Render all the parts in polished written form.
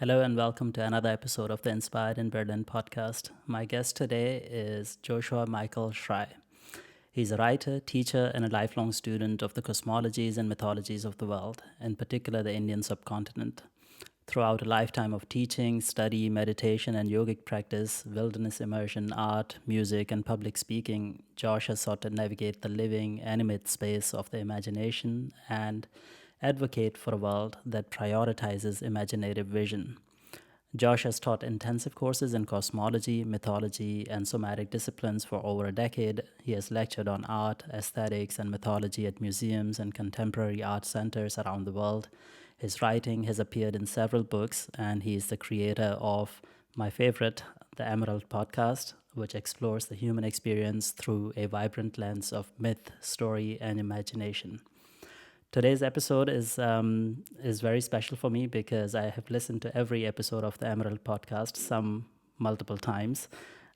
Hello and welcome to another episode of the Inspired in Berlin podcast. My guest today is Joshua Michael Schrei. He's a writer, teacher, and a lifelong student of the cosmologies and mythologies of the world, in particular the Indian subcontinent. Throughout a lifetime of teaching, study, meditation, and yogic practice, wilderness immersion, art, music, and public speaking, Josh has sought to navigate the living, animate space of the imagination and advocate for a world that prioritizes imaginative vision. Josh has taught intensive courses in cosmology, mythology, and somatic disciplines for over a decade. He has lectured on art, aesthetics, and mythology at museums and contemporary art centers around the world. His writing has appeared in several books, and he is the creator of my favorite, the Emerald podcast, which explores the human experience through a vibrant lens of myth, story, and imagination. Today's episode is very special for me because I have listened to every episode of the Emerald podcast, some multiple times,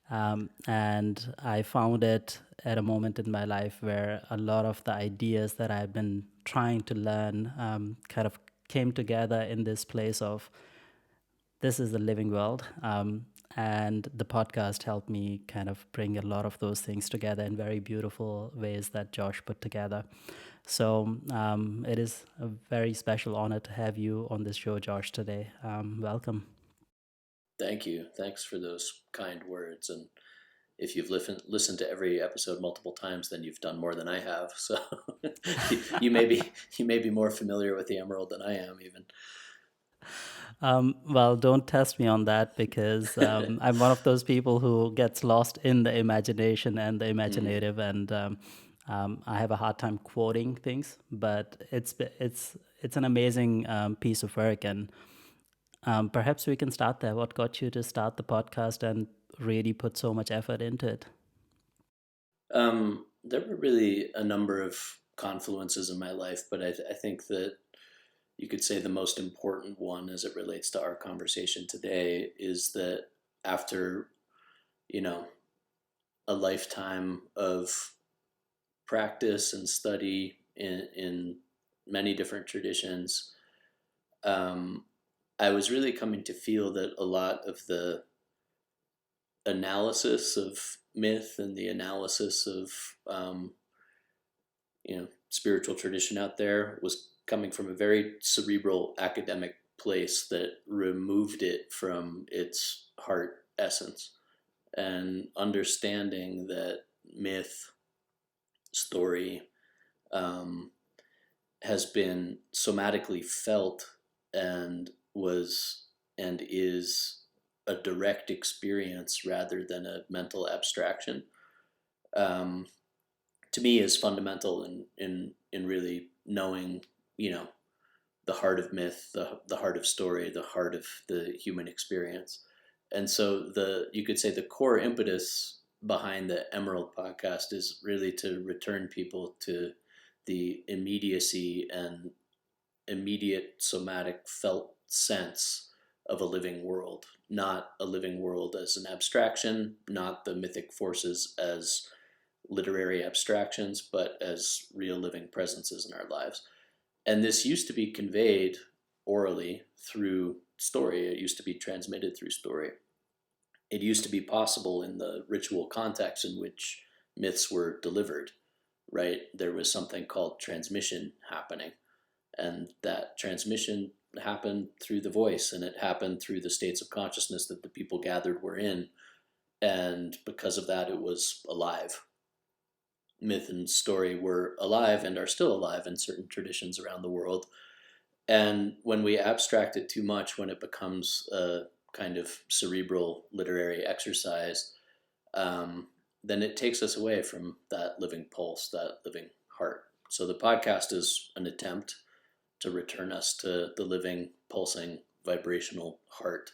and I found it at a moment in my life where a lot of the ideas that I've been trying to learn kind of came together in this place of this is the living world. And the podcast helped me kind of bring a lot of those things together in very beautiful ways that Josh put together. So it is a very special honor to have you on this show, Josh, today. Welcome. Thank you. Thanks for those kind words. And if you've listened to every episode multiple times, then you've done more than I have. So you may be more familiar with the Emerald than I am, even. Well, don't test me on that because I'm one of those people who gets lost in the imagination and the Mm. imaginative, and I have a hard time quoting things. But it's an amazing piece of work, and perhaps we can start there. What got you to start the podcast and really put so much effort into it? There were really a number of confluences in my life, but I think that you could say the most important one as it relates to our conversation today is that after, you know, a lifetime of practice and study in many different traditions, um, I was really coming to feel that a lot of the analysis of myth and the analysis of spiritual tradition out there was coming from a very cerebral academic place that removed it from its heart essence, and understanding that myth, story, um, has been somatically felt and was and is a direct experience rather than a mental abstraction, um, to me is fundamental in really knowing, you know, the heart of myth, the heart of story, the heart of the human experience. And so you could say the core impetus behind the Emerald podcast is really to return people to the immediacy and immediate somatic felt sense of a living world, not a living world as an abstraction, not the mythic forces as literary abstractions, but as real living presences in our lives. And this used to be conveyed orally through story. It used to be transmitted through story. It used to be possible in the ritual context in which myths were delivered, right? There was something called transmission happening, and that transmission happened through the voice, and it happened through the states of consciousness that the people gathered were in, and because of that it was alive. Myth and story were alive and are still alive in certain traditions around the world. And when we abstract it too much, when it becomes a kind of cerebral literary exercise, um, then it takes us away from that living pulse, that living heart. So the podcast is an attempt to return us to the living, pulsing, vibrational heart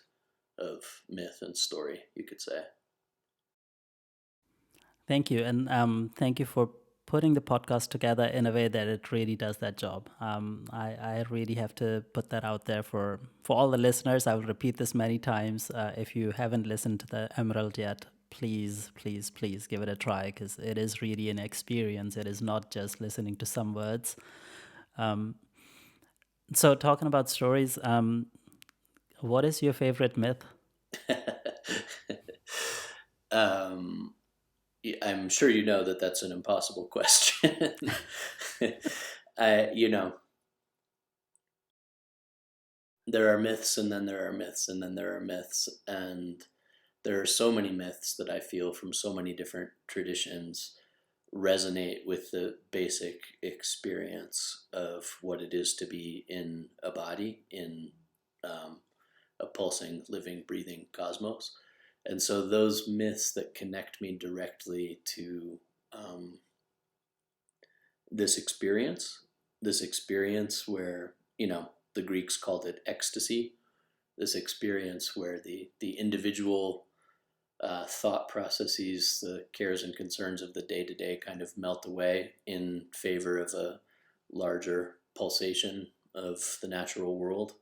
of myth and story, you could say. Thank you. And thank you for putting the podcast together in a way that it really does that job. I really have to put that out there for all the listeners. I will repeat this many times. If you haven't listened to the Emerald yet, please, please, please give it a try because it is really an experience. It is not just listening to some words. So, talking about stories, What is your favorite myth? um, I'm sure you know that that's an impossible question. You know, there are myths, and then there are myths, and then there are myths, and there are so many myths that I feel from so many different traditions resonate with the basic experience of what it is to be in a body, in um, a pulsing, living, breathing cosmos. And so those myths that connect me directly to um, this experience where, the Greeks called it ecstasy, this experience where the individual thought processes, the cares and concerns of the day to day kind of melt away in favor of a larger pulsation of the natural world,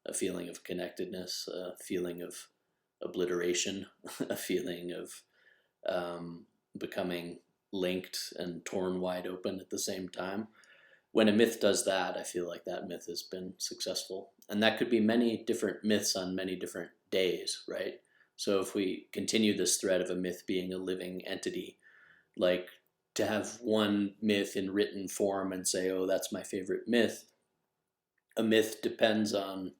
a feeling of connectedness, a feeling of obliteration, a feeling of becoming linked and torn wide open at the same time. When a myth does that, I feel like that myth has been successful. And that could be many different myths on many different days, right? So if we continue this thread of a myth being a living entity, like to have one myth in written form and say, oh, that's my favorite myth, a myth depends on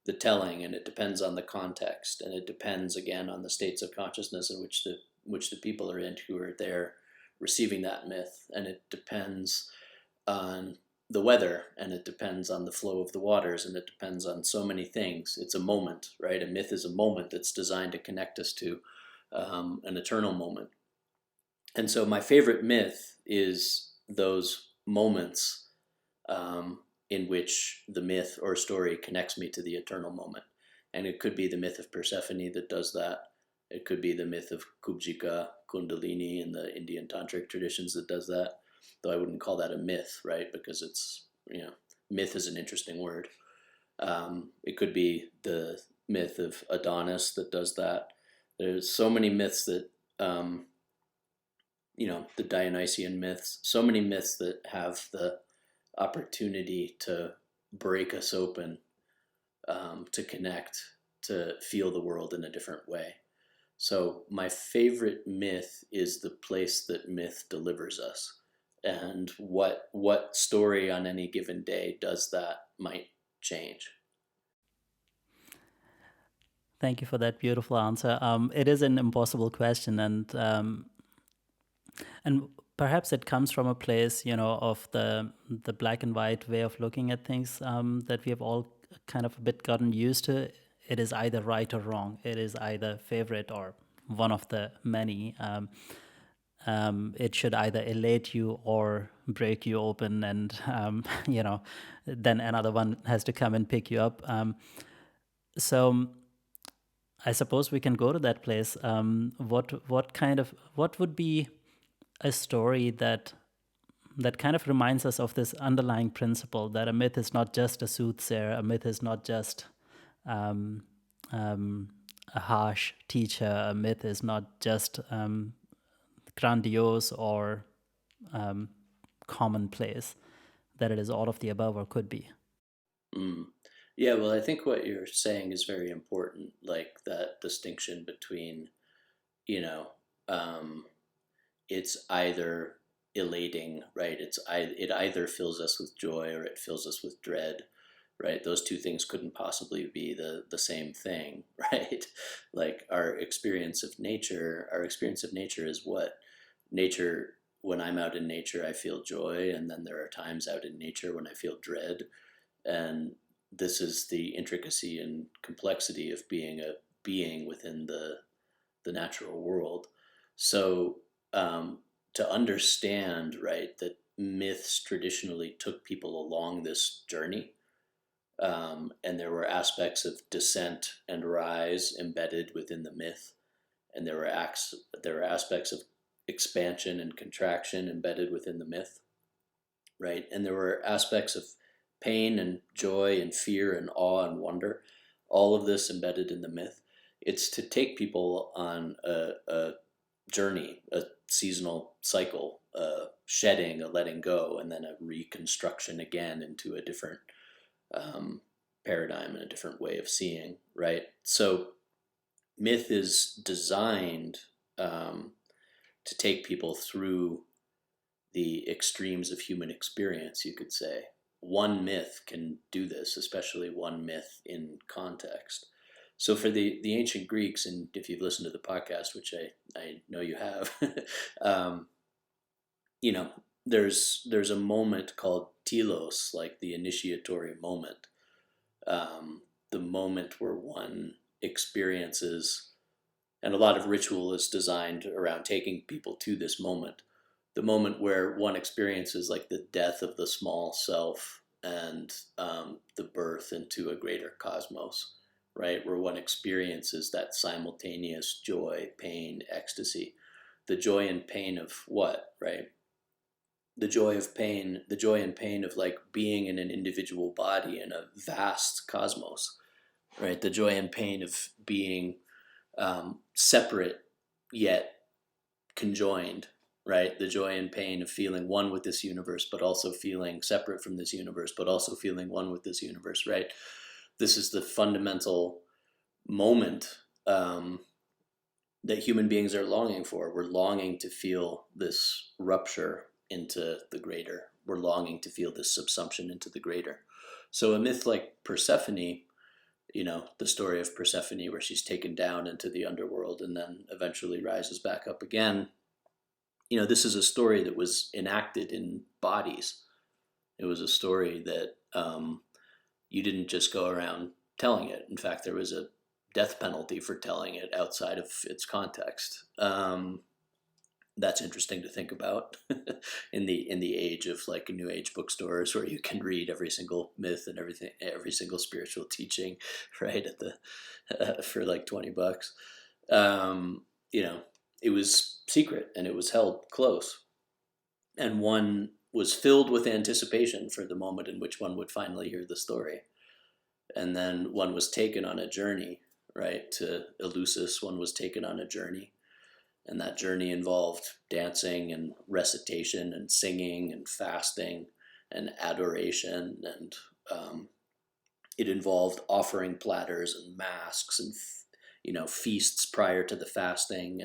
the telling, and it depends on the context, and it depends again on the states of consciousness in which the people are in who are there receiving that myth, and it depends on the weather, and it depends on the flow of the waters, and it depends on so many things. It's a moment, right? A myth is a moment that's designed to connect us to an eternal moment. And so my favorite myth is those moments um, in which the myth or story connects me to the eternal moment. And it could be the myth of Persephone that does that. It could be the myth of Kubjika, Kundalini in the Indian tantric traditions that does that. Though I wouldn't call that a myth, right? Because myth is an interesting word. It could be the myth of Adonis that does that. There's so many myths that um, the Dionysian myths, so many myths that have the opportunity to break us open, to connect, to feel the world in a different way. So, my favorite myth is the place that myth delivers us. And what story on any given day does that might change. Thank you for that beautiful answer. It is an impossible question, and perhaps it comes from a place, of the black and white way of looking at things that we have all kind of a bit gotten used to. It is either right or wrong. It is either favorite or one of the many. It should either elate you or break you open, and then another one has to come and pick you up. So I suppose we can go to that place. What would be a story that kind of reminds us of this underlying principle that a myth is not just a soothsayer, a myth is not just um, um, a harsh teacher, a myth is not just grandiose or um, commonplace, that it is all of the above or could be. Mm. Yeah, well, I think what you're saying is very important, like that distinction between, you know, um, it's either elating, right? It either fills us with joy or it fills us with dread, right? Those two things couldn't possibly be the same thing, right? Like our experience of nature is what nature. When I'm out in nature, I feel joy, and then there are times out in nature when I feel dread, and this is the intricacy and complexity of being a being within the natural world. So um, to understand, right, that myths traditionally took people along this journey, and there were aspects of descent and rise embedded within the myth, and there were aspects of expansion and contraction embedded within the myth, right? And there were aspects of pain and joy and fear and awe and wonder, all of this embedded in the myth. It's to take people on a journey, a seasonal cycle, a shedding, a letting go, and then a reconstruction again into a different paradigm and a different way of seeing, right? So myth is designed to take people through the extremes of human experience, you could say. One myth can do this, especially one myth in context. So for the ancient Greeks, and if you've listened to the podcast, which I know you have, um, you know, there's a moment called telos, like the initiatory moment, the moment where one experiences, and a lot of ritual is designed around taking people to this moment, the moment where one experiences like the death of the small self and the birth into a greater cosmos, right? Where one experiences that simultaneous joy, pain, ecstasy. The joy and pain of what, right? The joy and pain of like being in an individual body in a vast cosmos, right? The joy and pain of being separate yet conjoined, right? The joy and pain of feeling one with this universe, but also feeling separate from this universe, but also feeling one with this universe, right? This is the fundamental moment that human beings are longing for. We're longing to feel this rupture into the greater. We're longing to feel this subsumption into the greater. So a myth like Persephone, the story of Persephone where she's taken down into the underworld and then eventually rises back up again, this is a story that was enacted in bodies. It was a story that you didn't just go around telling it. In fact, there was a death penalty for telling it outside of its context. That's interesting to think about in the age of like new age bookstores where you can read every single myth and everything, every single spiritual teaching, right at the for like $20. It was secret and it was held close, and one was filled with anticipation for the moment in which one would finally hear the story. And then one was taken on a journey, right, to Eleusis. One was taken on a journey, and that journey involved dancing and recitation and singing and fasting and adoration, and it involved offering platters and masks and feasts prior to the fasting,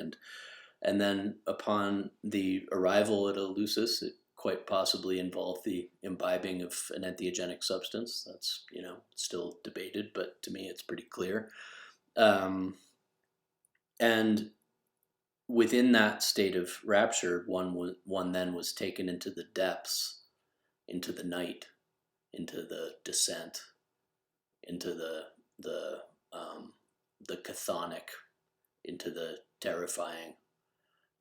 and then upon the arrival at Eleusis, it quite possibly involved the imbibing of an entheogenic substance. That's still debated, but to me it's pretty clear. And within that state of rapture, one then was taken into the depths, into the night, into the descent, into the chthonic, into the terrifying,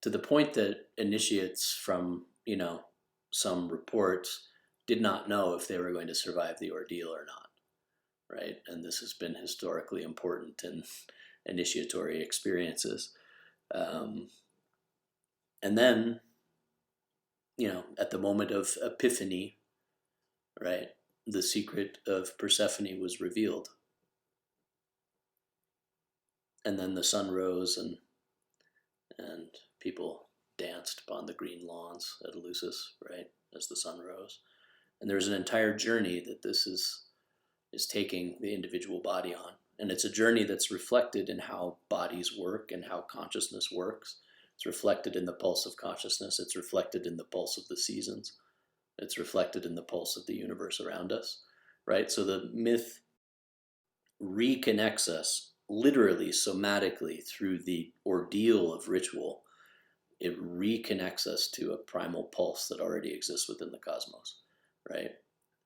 to the point that initiates from some reports did not know if they were going to survive the ordeal or not, right? And this has been historically important in initiatory experiences. And then, at the moment of epiphany, right, the secret of Persephone was revealed. And then the sun rose and people danced upon the green lawns at Eleusis, right, as the sun rose. And there's an entire journey that this is taking the individual body on. And it's a journey that's reflected in how bodies work and how consciousness works. It's reflected in the pulse of consciousness. It's reflected in the pulse of the seasons. It's reflected in the pulse of the universe around us, right? So the myth reconnects us literally, somatically, through the ordeal of ritual. It reconnects us to a primal pulse that already exists within the cosmos, right?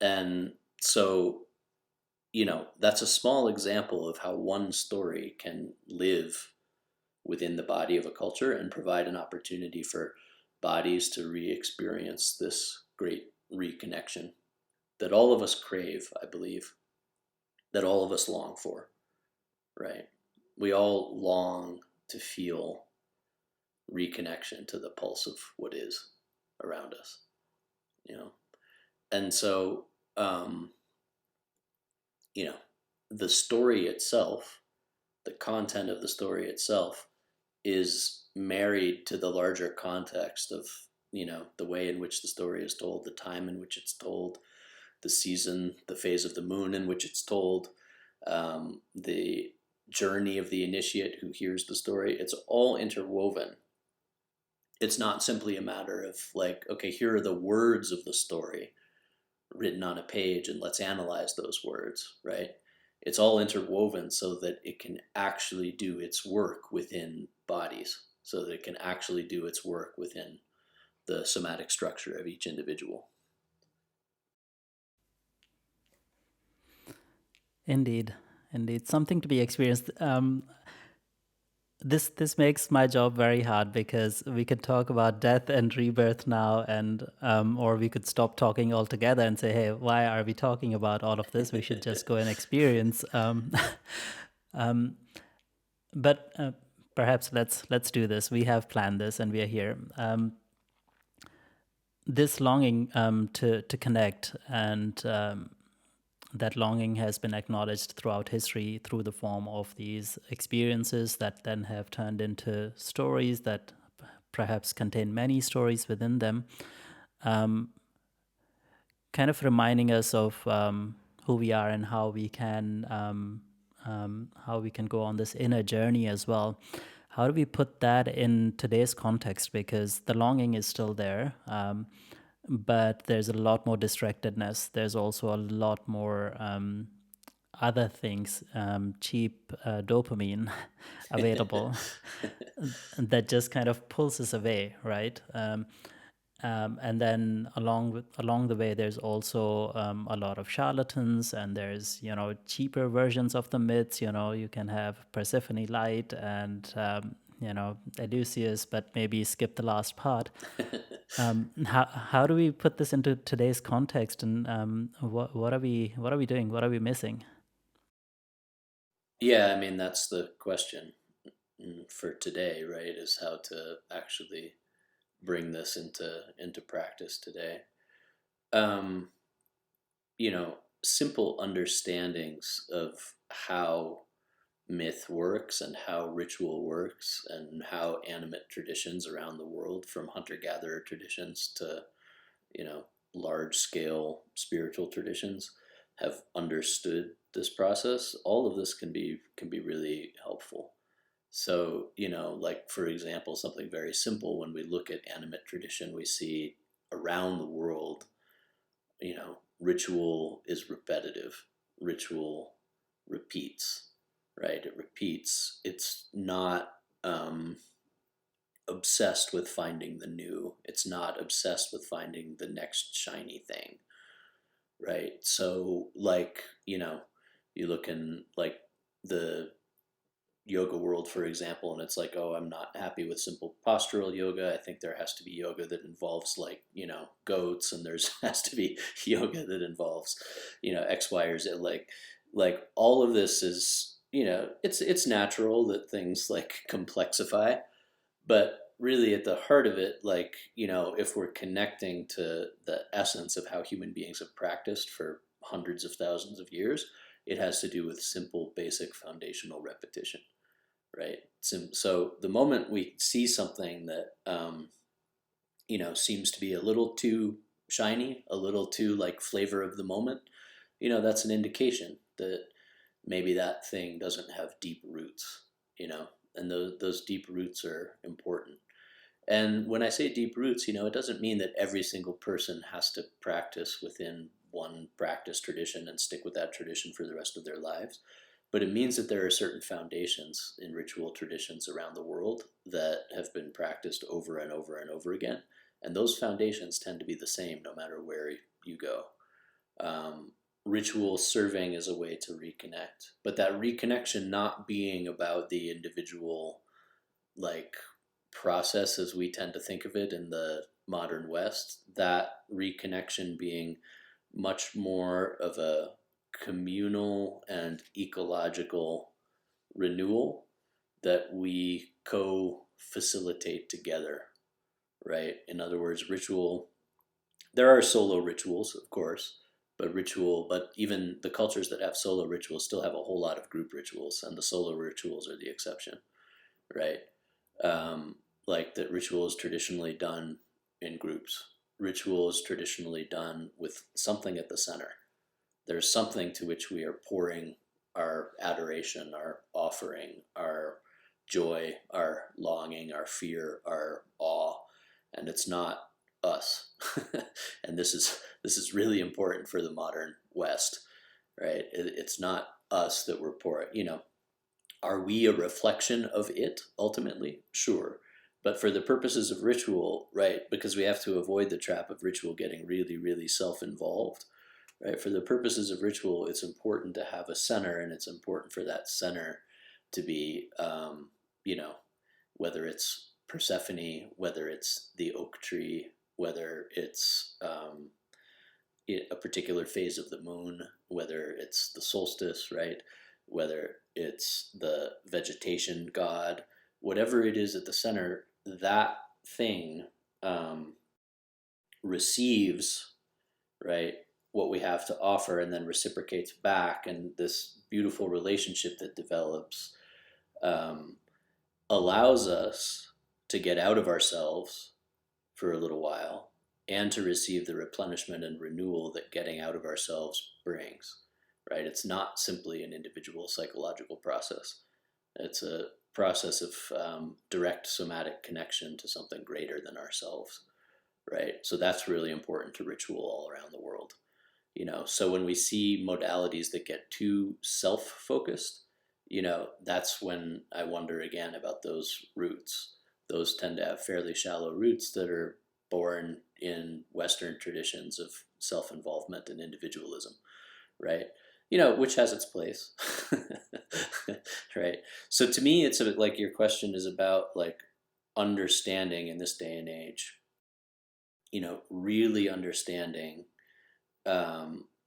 And so, that's a small example of how one story can live within the body of a culture and provide an opportunity for bodies to re-experience this great reconnection that all of us crave, I believe, that all of us long for, right? We all long to feel reconnection to the pulse of what is around us, and so the story itself, the content of the story itself, is married to the larger context of the way in which the story is told, the time in which it's told, the season, the phase of the moon in which it's told, the journey of the initiate who hears the story. It's all interwoven. It's not simply a matter of like, okay, here are the words of the story written on a page and let's analyze those words, right? It's all interwoven so that it can actually do its work within bodies, so that it can actually do its work within the somatic structure of each individual. Indeed, indeed, something to be experienced. This makes my job very hard because we could talk about death and rebirth now, and or we could stop talking altogether and say, "Hey, why are we talking about all of this? We should just go and experience." Um, but perhaps let's do this. We have planned this, and we are here. This longing to connect, and that longing has been acknowledged throughout history through the form of these experiences that then have turned into stories that perhaps contain many stories within them, kind of reminding us of who we are and how we can go on this inner journey as well. How do we put that in today's context? Because the longing is still there, but there's a lot more distractedness. There's also a lot more other things, cheap dopamine available that just kind of pulls us away, right? And then along the way, there's also a lot of charlatans, and there's cheaper versions of the myths. You can have Persephone Light and Odysseus, but maybe skip the last part. How do we put this into today's context, and what are we doing? What are we missing? Yeah, I mean, that's the question for today, right? Is how to actually bring this into practice today. Um, Simple understandings of how myth works and how ritual works and how animate traditions around the world, from hunter-gatherer traditions to you know large scale spiritual traditions, have understood this process. All of this can be really helpful. So like for example, something very simple, when we look at animate tradition, we see around the world, ritual is repetitive. Ritual repeats, right? It repeats. It's not obsessed with finding the new. It's not obsessed with finding the next shiny thing, right? So, like, you look in like the yoga world, for example, and it's like, oh, I'm not happy with simple postural yoga. I think there has to be yoga that involves like, goats, and there's has to be yoga that involves, X, Y, or Z. Like all of this is, it's natural that things like complexify, but really at the heart of it, like, if we're connecting to the essence of how human beings have practiced for hundreds of thousands of years, it has to do with simple, basic, foundational repetition, right? So the moment we see something that seems to be a little too shiny, a little too like flavor of the moment, that's an indication that maybe that thing doesn't have deep roots, and those deep roots are important. And when I say deep roots, it doesn't mean that every single person has to practice within one practice tradition and stick with that tradition for the rest of their lives. But it means that there are certain foundations in ritual traditions around the world that have been practiced over and over and over again. And those foundations tend to be the same no matter where you go. Ritual serving as a way to reconnect, but that reconnection not being about the individual, like, process as we tend to think of it in the modern West, that reconnection being much more of a communal and ecological renewal that we co facilitate together, right? In other words, ritual, there are solo rituals, of course, but even the cultures that have solo rituals still have a whole lot of group rituals, and the solo rituals are the exception, right? Like that ritual is traditionally done in groups, ritual is traditionally done with something at the center. There's something to which we are pouring our adoration, our offering, our joy, our longing, our fear, our awe, and it's not us. And this is really important for the modern West, right? It's not us that we're pouring. Are we a reflection of it ultimately? Sure. But for the purposes of ritual, right, because we have to avoid the trap of ritual getting really, really self involved, right? For the purposes of ritual, it's important to have a center, and it's important for that center to be, you know, whether it's Persephone, whether it's the oak tree, whether it's a particular phase of the moon, whether it's the solstice, right? Whether it's the vegetation god, whatever it is at the center, that thing um, receives, right, what we have to offer and then reciprocates back. And this beautiful relationship that develops um, allows us to get out of ourselves for a little while and to receive the replenishment and renewal that getting out of ourselves brings, right? It's not simply an individual psychological process. It's a process of direct somatic connection to something greater than ourselves, right? So that's really important to ritual all around the world. So when we see modalities that get too self-focused, that's when I wonder again about those roots. Those tend to have fairly shallow roots that are born in Western traditions of self-involvement and individualism, right? Which has its place. Right? So to me, it's like your question is about like understanding in this day and age, really understanding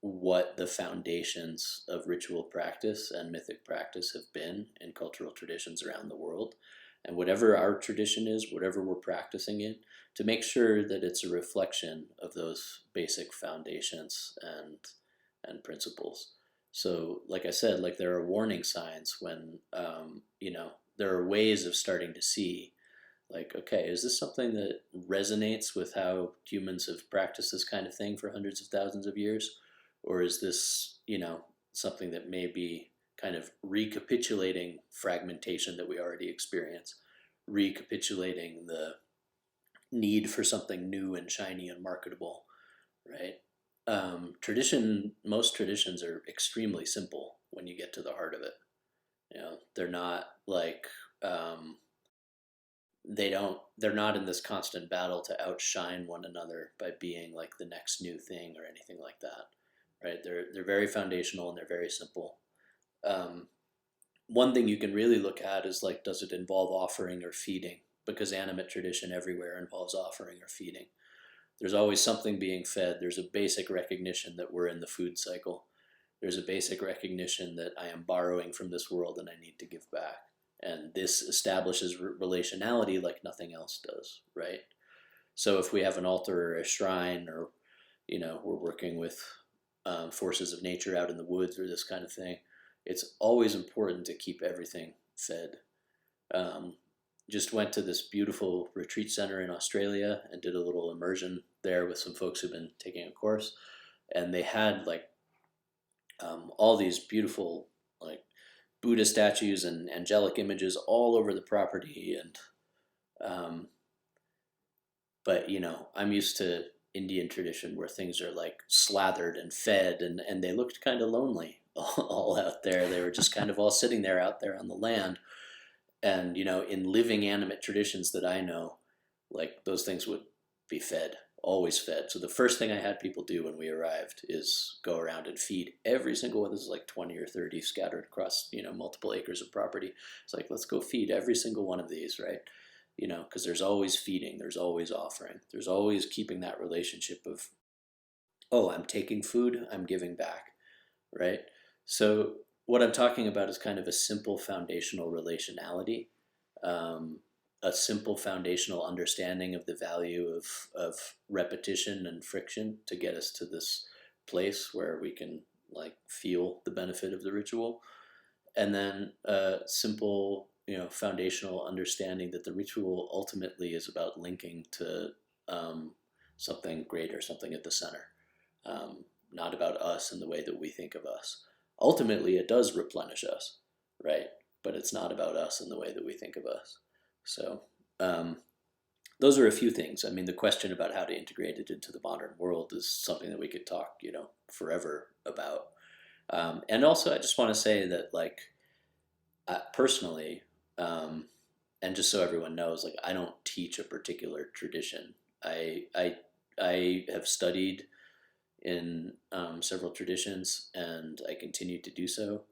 what the foundations of ritual practice and mythic practice have been in cultural traditions around the world. And whatever our tradition is, whatever we're practicing it, to make sure that it's a reflection of those basic foundations and principles. So, like I said, like there are warning signs when, there are ways of starting to see like, okay, is this something that resonates with how humans have practiced this kind of thing for hundreds of thousands of years? Or is this, something that may be kind of recapitulating fragmentation that we already experience, recapitulating the need for something new and shiny and marketable, right? Most traditions are extremely simple when you get to the heart of it. They're not like, they're not in this constant battle to outshine one another by being like the next new thing or anything like that, right? They're very foundational and they're very simple. um, One thing you can really look at is like, does it involve offering or feeding? Because animate tradition everywhere involves offering or feeding. There's always something being fed. There's a basic recognition that we're in the food cycle. There's a basic recognition that I am borrowing from this world and I need to give back. And this establishes relationality like nothing else does, right? So if we have an altar or a shrine, or we're working with forces of nature out in the woods or this kind of thing, it's always important to keep everything fed. Um, just went to this beautiful retreat center in Australia and did a little immersion there with some folks who've been taking a course, and they had like all these beautiful like Buddha statues and angelic images all over the property. And but I'm used to Indian tradition where things are like slathered and fed, and they looked kind of lonely all out there. They were just kind of all sitting there out there on the land. And in living animate traditions that I know, like those things would be fed, always fed. So the first thing I had people do when we arrived is go around and feed every single one. This is like 20 or 30 scattered across multiple acres of property. It's like, let's go feed every single one of these, right? Because there's always feeding, there's always offering, there's always keeping that relationship of, oh, I'm taking food, I'm giving back, right? So what I'm talking about is kind of a simple foundational relationality, a simple foundational understanding of the value of repetition and friction to get us to this place where we can like feel the benefit of the ritual. And then a simple, foundational understanding that the ritual ultimately is about linking to something greater, something at the center, not about us and the way that we think of us. Ultimately, it does replenish us, right? But it's not about us and the way that we think of us. So, um, those are a few things. I mean, the question about how to integrate it into the modern world is something that we could talk, forever about. And also, I just want to say that, like, personally, um, and just so everyone knows, like, I don't teach a particular tradition. I have studied in several traditions, and I continue to do so.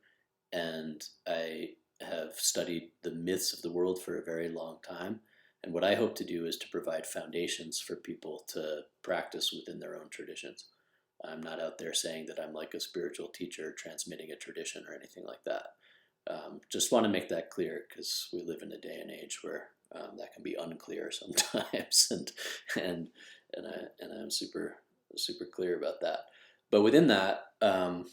And I have studied the myths of the world for a very long time. And what I hope to do is to provide foundations for people to practice within their own traditions. I'm not out there saying that I'm like a spiritual teacher transmitting a tradition or anything like that. Just want to make that clear because we live in a day and age where that can be unclear sometimes, and I'm super clear about that. But within that, I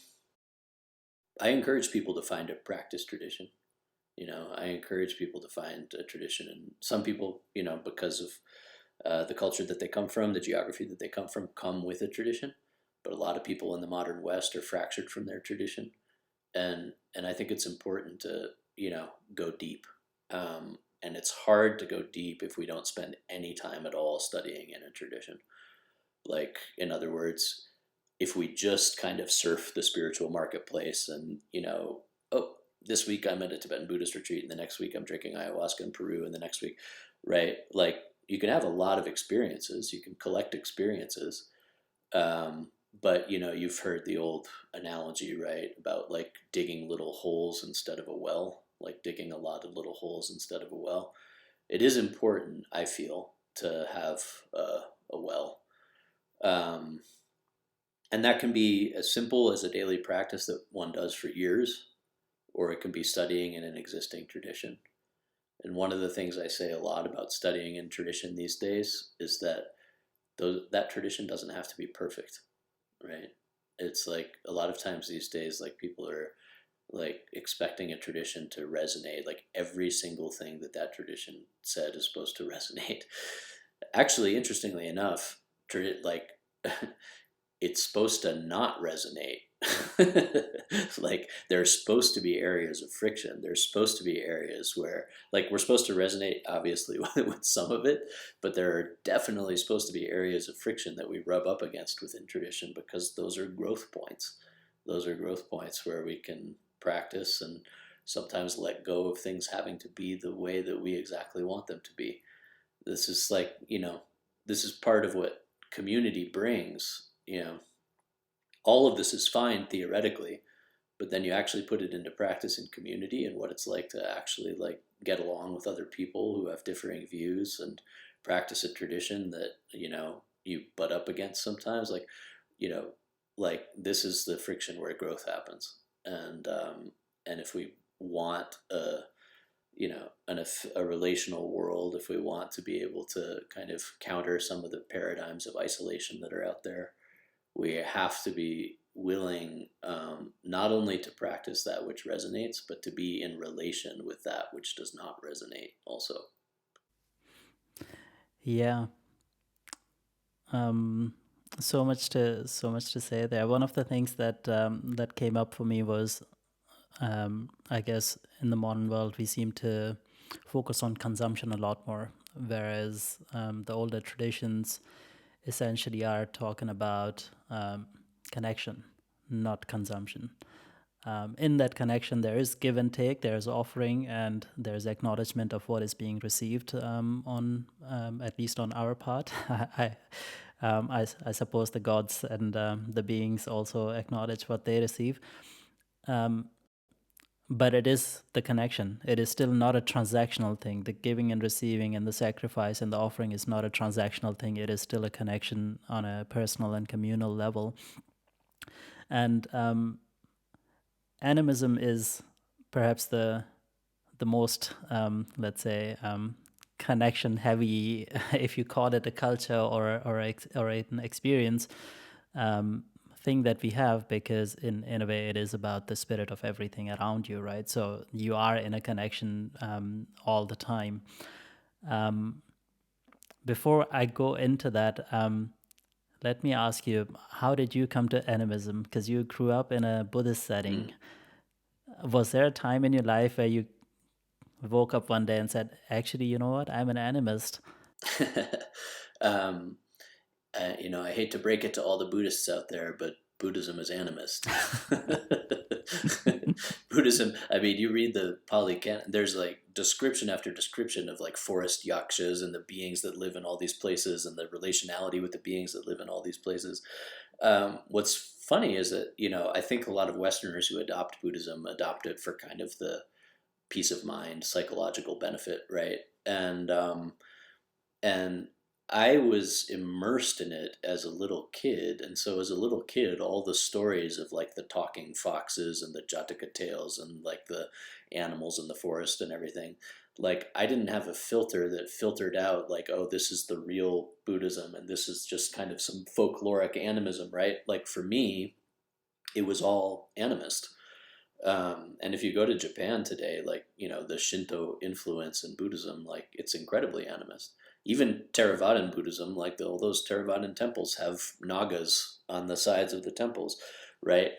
encourage people to find a practice tradition. I encourage people to find a tradition, and some people, because of the culture that they come from, the geography that they come with a tradition. But a lot of people in the modern West are fractured from their tradition, and I think it's important to go deep. And it's hard to go deep if we don't spend any time at all studying in a tradition. Like, in other words, if we just kind of surf the spiritual marketplace and, oh, this week I'm at a Tibetan Buddhist retreat, and the next week I'm drinking ayahuasca in Peru, and the next week, right? Like, you can have a lot of experiences, you can collect experiences, but you've heard the old analogy, right, about like digging little holes instead of a well, like digging a lot of little holes instead of a well. It is important, I feel, to have a well. Um, and that can be as simple as a daily practice that one does for years, or it can be studying in an existing tradition. And one of the things I say a lot about studying in tradition these days is that that tradition doesn't have to be perfect, right? It's like a lot of times these days, like, people are like expecting a tradition to resonate, like every single thing that tradition said is supposed to resonate. Actually, interestingly enough, like, it's supposed to not resonate. Like, there's supposed to be areas of friction. There's supposed to be areas where, like, we're supposed to resonate, obviously, with some of it, but there are definitely supposed to be areas of friction that we rub up against within tradition, because those are growth points. Those are growth points where we can practice and sometimes let go of things having to be the way that we exactly want them to be. This is like, this is part of what community brings. All of this is fine theoretically, but then you actually put it into practice in community, and what it's like to actually, like, get along with other people who have differing views and practice a tradition that you butt up against sometimes. Like, you know like, this is the friction where growth happens. And if we want a relational world, if we want to be able to kind of counter some of the paradigms of isolation that are out there, we have to be willing, not only to practice that which resonates, but to be in relation with that which does not resonate also. Yeah. Um, so much to say there. One of the things that came up for me was, I guess in the modern world we seem to focus on consumption a lot more, whereas the older traditions essentially are talking about connection, not consumption. In that connection, there is give and take, there is offering, and there is acknowledgement of what is being received, on at least on our part. I suppose the gods and the beings also acknowledge what they receive. But it is the connection. It is still not a transactional thing. The giving and receiving and the sacrifice and the offering is not a transactional thing. It is still a connection on a personal and communal level. And animism is perhaps the most, let's say, connection heavy, if you call it a culture or an experience, thing that we have, because in a way it is about the spirit of everything around you, right? So you are in a connection all the time. Before I go into that, Let me ask you, how did you come to animism? Because you grew up in a Buddhist setting. Mm. Was there a time in your life where you woke up one day and said, actually, you know what? I'm an animist. um, I hate to break it to all the Buddhists out there, but Buddhism is animist. Buddhism, I mean, you read the Pali Canon, there's like description after description of like forest yakshas and the beings that live in all these places and the relationality with the beings that live in all these places. What's funny is that, I think a lot of Westerners who adopt Buddhism adopt it for kind of the peace of mind, psychological benefit, right? And I was immersed in it as a little kid, and so as a little kid, all the stories of like the talking foxes and the Jataka tales and like the animals in the forest and everything, like I didn't have a filter that filtered out like, oh, this is the real Buddhism and this is just kind of some folkloric animism, right? Like for me, it was all animist. And if you go to Japan today, like, the Shinto influence in Buddhism, like, it's incredibly animist. Even Theravadan Buddhism, like, all those Theravadan temples have nagas on the sides of the temples, right?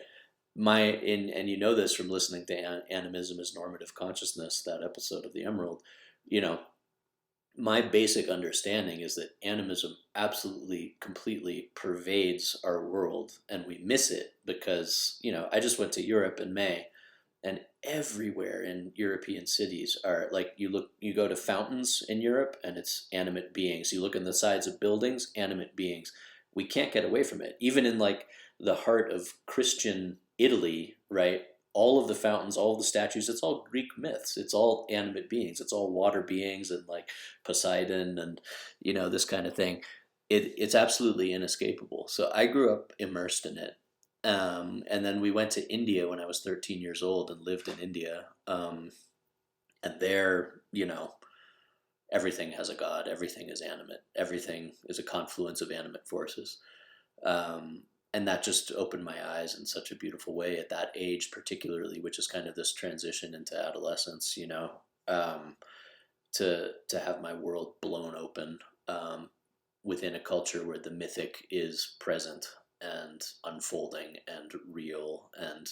And you know this from listening to Animism as Normative Consciousness, that episode of The Emerald, you know, my basic understanding is that animism absolutely completely pervades our world and we miss it because I just went to Europe in May, and everywhere in European cities are like, you go to fountains in Europe and it's animate beings. You look in the sides of buildings, animate beings. We can't get away from it. Even in like the heart of Christian Italy, right? All of the fountains, all of the statues, it's all Greek myths. It's all animate beings. It's all water beings and like Poseidon and this kind of thing. It's absolutely inescapable. So I grew up immersed in it, and then we went to India when I was 13 years old and lived in India. And there, everything has a god, everything is animate, everything is a confluence of animate forces. And that just opened my eyes in such a beautiful way at that age, particularly, which is kind of this transition into adolescence, um, to have my world blown open, within a culture where the mythic is present and unfolding and real, and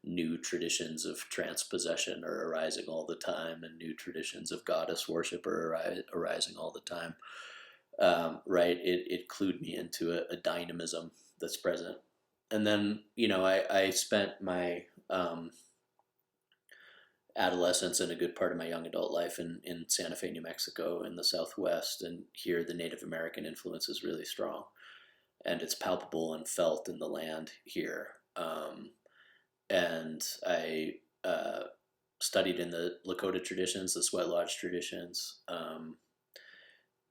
new traditions of transpossession are arising all the time, and new traditions of goddess worship are arising all the time. Right? It clued me into a dynamism that's present. And then, I spent my adolescence and a good part of my young adult life in Santa Fe, New Mexico, in the Southwest. And here the Native American influence is really strong. And it's palpable and felt in the land here. And I studied in the Lakota traditions, the Sweat Lodge traditions,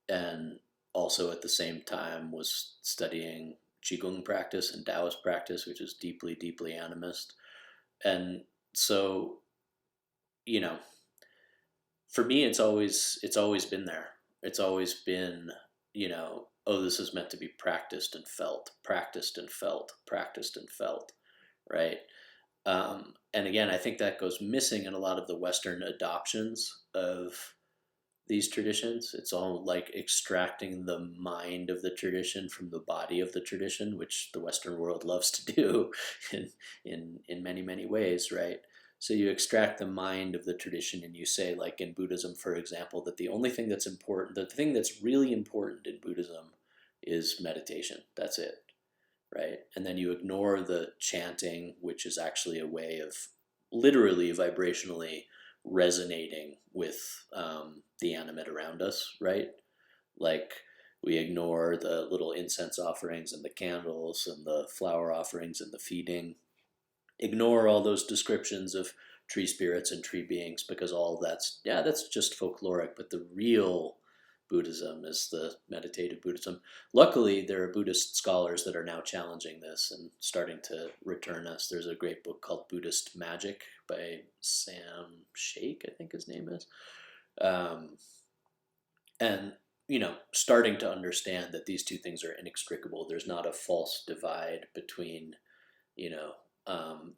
and also at the same time was studying Qigong practice and Taoist practice, which is deeply, deeply animist. And so, you know, for me, it's always been there. It's always been, oh, this is meant to be practiced and felt, practiced and felt, practiced and felt, right? And again, I think that goes missing in a lot of the Western adoptions of these traditions. It's all like extracting the mind of the tradition from the body of the tradition, which the Western world loves to do in many, many ways, right? So you extract the mind of the tradition and you say, like in Buddhism, for example, that the only thing that's important, the thing that's really important in Buddhism is meditation. That's it, right? And then you ignore the chanting, which is actually a way of literally vibrationally resonating with the animate around us, right? Like we ignore the little incense offerings and the candles and the flower offerings and the feeding. Ignore all those descriptions of tree spirits and tree beings because all that's, yeah, that's just folkloric. But the real Buddhism is the meditative Buddhism. Luckily, there are Buddhist scholars that are now challenging this and starting to return us. There's a great book called Buddhist Magic by Sam Shaikh, I think his name is. Um, and, starting to understand that these two things are inextricable. There's not a false divide between,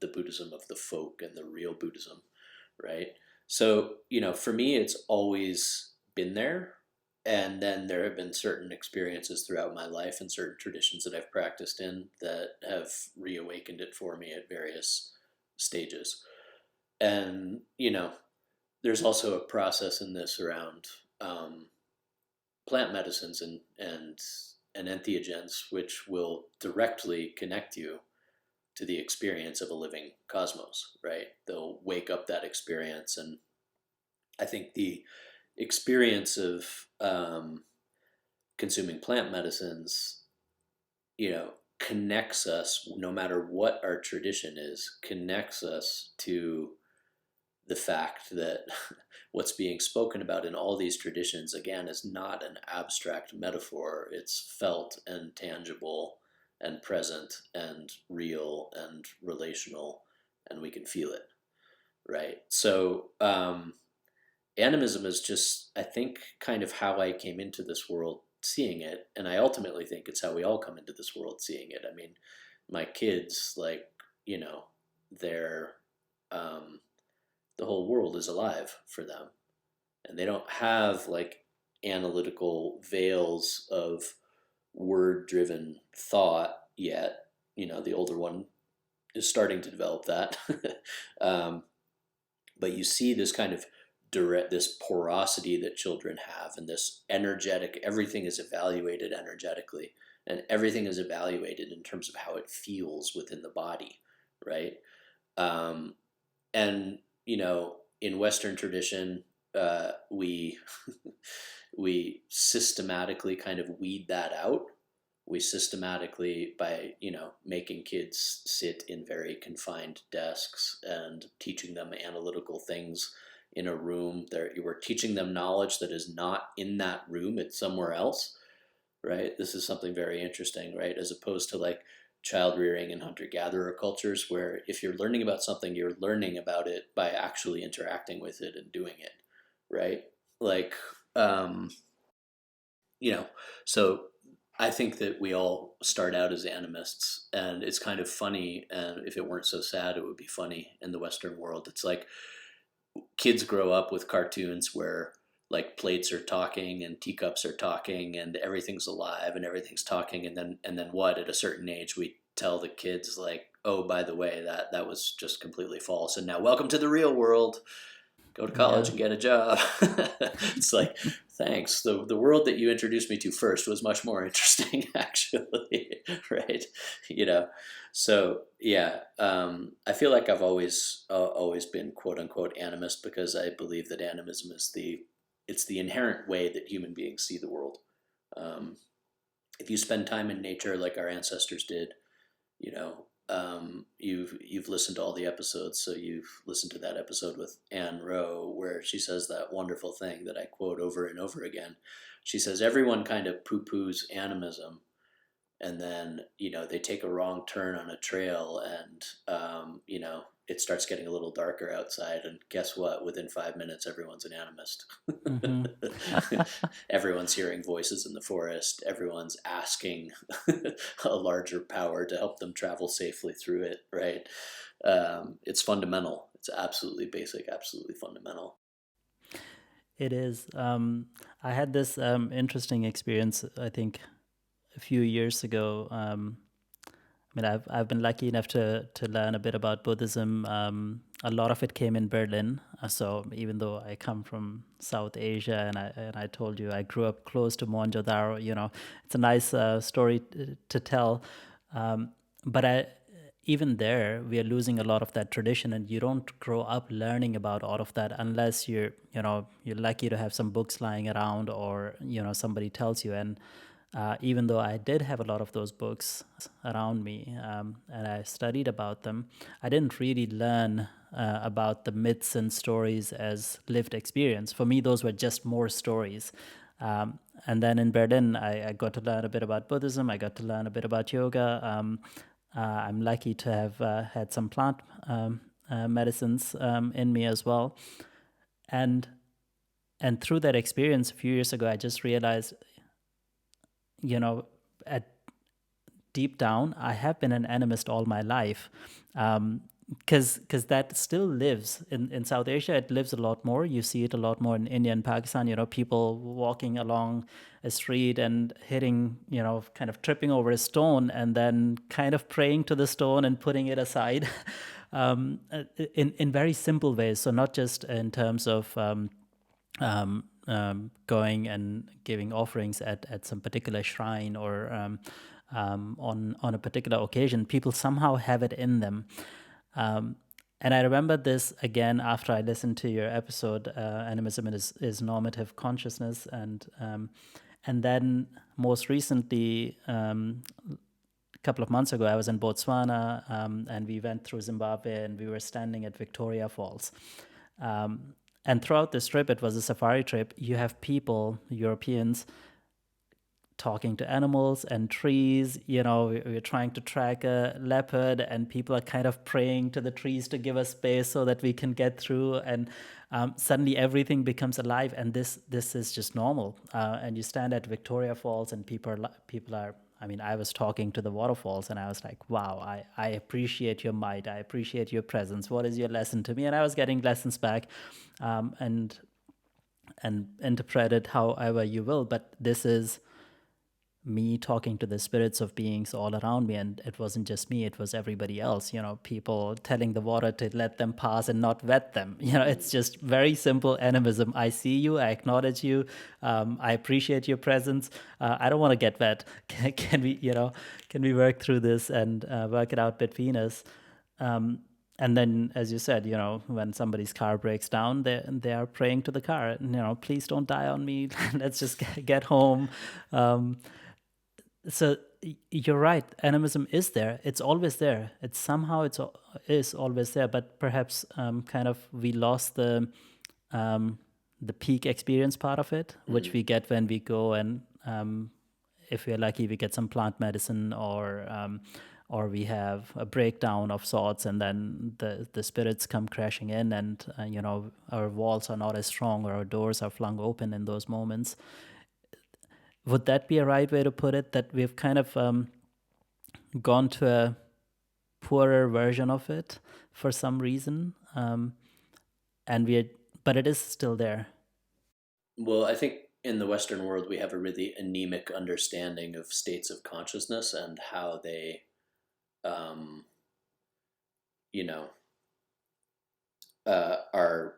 the Buddhism of the folk and the real Buddhism, right? So, for me, it's always been there. And then there have been certain experiences throughout my life and certain traditions that I've practiced in that have reawakened it for me at various stages. And, there's also a process in this around um, plant medicines and entheogens, which will directly connect you to the experience of a living cosmos, right? They'll wake up that experience. And I think the experience of consuming plant medicines, connects us, no matter what our tradition is, connects us to the fact that what's being spoken about in all these traditions, again, is not an abstract metaphor. It's felt and tangible and present and real and relational, and we can feel it, right? So, animism is just, I think, kind of how I came into this world seeing it. And I ultimately think it's how we all come into this world seeing it. I mean, my kids, like, they're, um, the whole world is alive for them. And they don't have like analytical veils of word driven thought yet. The older one is starting to develop that. um, but you see this kind of direct, this porosity that children have, and this energetic, everything is evaluated energetically, and everything is evaluated in terms of how it feels within the body, right? um, and in Western tradition, we we systematically kind of weed that out. We systematically, by making kids sit in very confined desks and teaching them analytical things in a room, there you were teaching them knowledge that is not in that room, it's somewhere else, right? This is something very interesting, right? As opposed to like child rearing and hunter gatherer cultures, where if you're learning about something, you're learning about it by actually interacting with it and doing it, right? Like, um, you know, so I think that we all start out as animists, and it's kind of funny. And if it weren't so sad, it would be funny in the Western world. It's like kids grow up with cartoons where like plates are talking and teacups are talking and everything's alive and everything's talking, and then what, at a certain age we tell the kids like, oh, by the way, that was just completely false, and now welcome to the real world, go to college Yeah. and get a job. It's like, thanks, the world that you introduced me to first was much more interesting actually. Right, you know so yeah, I feel like I've always been quote unquote animist, because I believe that animism is the inherent way that human beings see the world. um, if you spend time in nature like our ancestors did, you've listened to all the episodes, so you've listened to that episode with Anne Rowe where she says that wonderful thing that I quote over and over again. She says everyone kind of poo-poos animism, and then they take a wrong turn on a trail, and it starts getting a little darker outside, and guess what? Within 5 minutes, everyone's an Hmm. animist. Everyone's hearing voices in the forest. Everyone's asking a larger power to help them travel safely through it. Right? It's fundamental. It's absolutely basic, absolutely fundamental. It is. I had this interesting experience, I think, a few years ago. I mean, I've been lucky enough to learn a bit about Buddhism. A lot of it came in Berlin. So even though I come from South Asia, and I told you I grew up close to Mohenjo-daro, it's a nice story to tell. But even there, we are losing a lot of that tradition, and you don't grow up learning about all of that unless you're lucky to have some books lying around, or somebody tells you. And even though I did have a lot of those books around me, and I studied about them, I didn't really learn about the myths and stories as lived experience. For me, those were just more stories. And then in Berlin, I got to learn a bit about Buddhism. I got to learn a bit about yoga. I'm lucky to have had some plant medicines in me as well. And and through that experience a few years ago, I just realized, at deep down, I have been an animist all my life. Because that still lives in South Asia. It lives a lot more. You see it a lot more in India and Pakistan. People walking along a street and hitting, kind of tripping over a stone and then kind of praying to the stone and putting it aside, in very simple ways. So not just in terms of going and giving offerings at some particular shrine or on a particular occasion. People somehow have it in them. Um, and I remember this again after I listened to your episode, Animism is Normative Consciousness. And then most recently, a couple of months ago, I was in Botswana, and we went through Zimbabwe and we were standing at Victoria Falls. And throughout this trip, it was a safari trip. You have people, Europeans, talking to animals and trees. We're trying to track a leopard, and people are kind of praying to the trees to give us space so that we can get through. And suddenly everything becomes alive, and this is just normal. And you stand at Victoria Falls, and people are. I mean, I was talking to the waterfalls, and I was like, "Wow, I appreciate your might. I appreciate your presence. What is your lesson to me?" And I was getting lessons back, and interpret it however you will. But this is me talking to the spirits of beings all around me, and it wasn't just me, it was everybody else. People telling the water to let them pass and not wet them. It's just very simple animism. I see you, I acknowledge you, I appreciate your presence. I don't want to get wet. Can we work through this and work it out between us? And then, as you said, when somebody's car breaks down, they are praying to the car, please don't die on me. Let's just get home. So you're right. Animism is there. It's always there. It's somehow is always there. But perhaps kind of we lost the peak experience part of it, which we get when we go and if we're lucky, we get some plant medicine or we have a breakdown of sorts, and then the spirits come crashing in, and our walls are not as strong or our doors are flung open in those moments. Would that be a right way to put it? That we've kind of gone to a poorer version of it for some reason, and but it is still there. Well, I think in the Western world we have a really anemic understanding of states of consciousness and how they, um, you know, are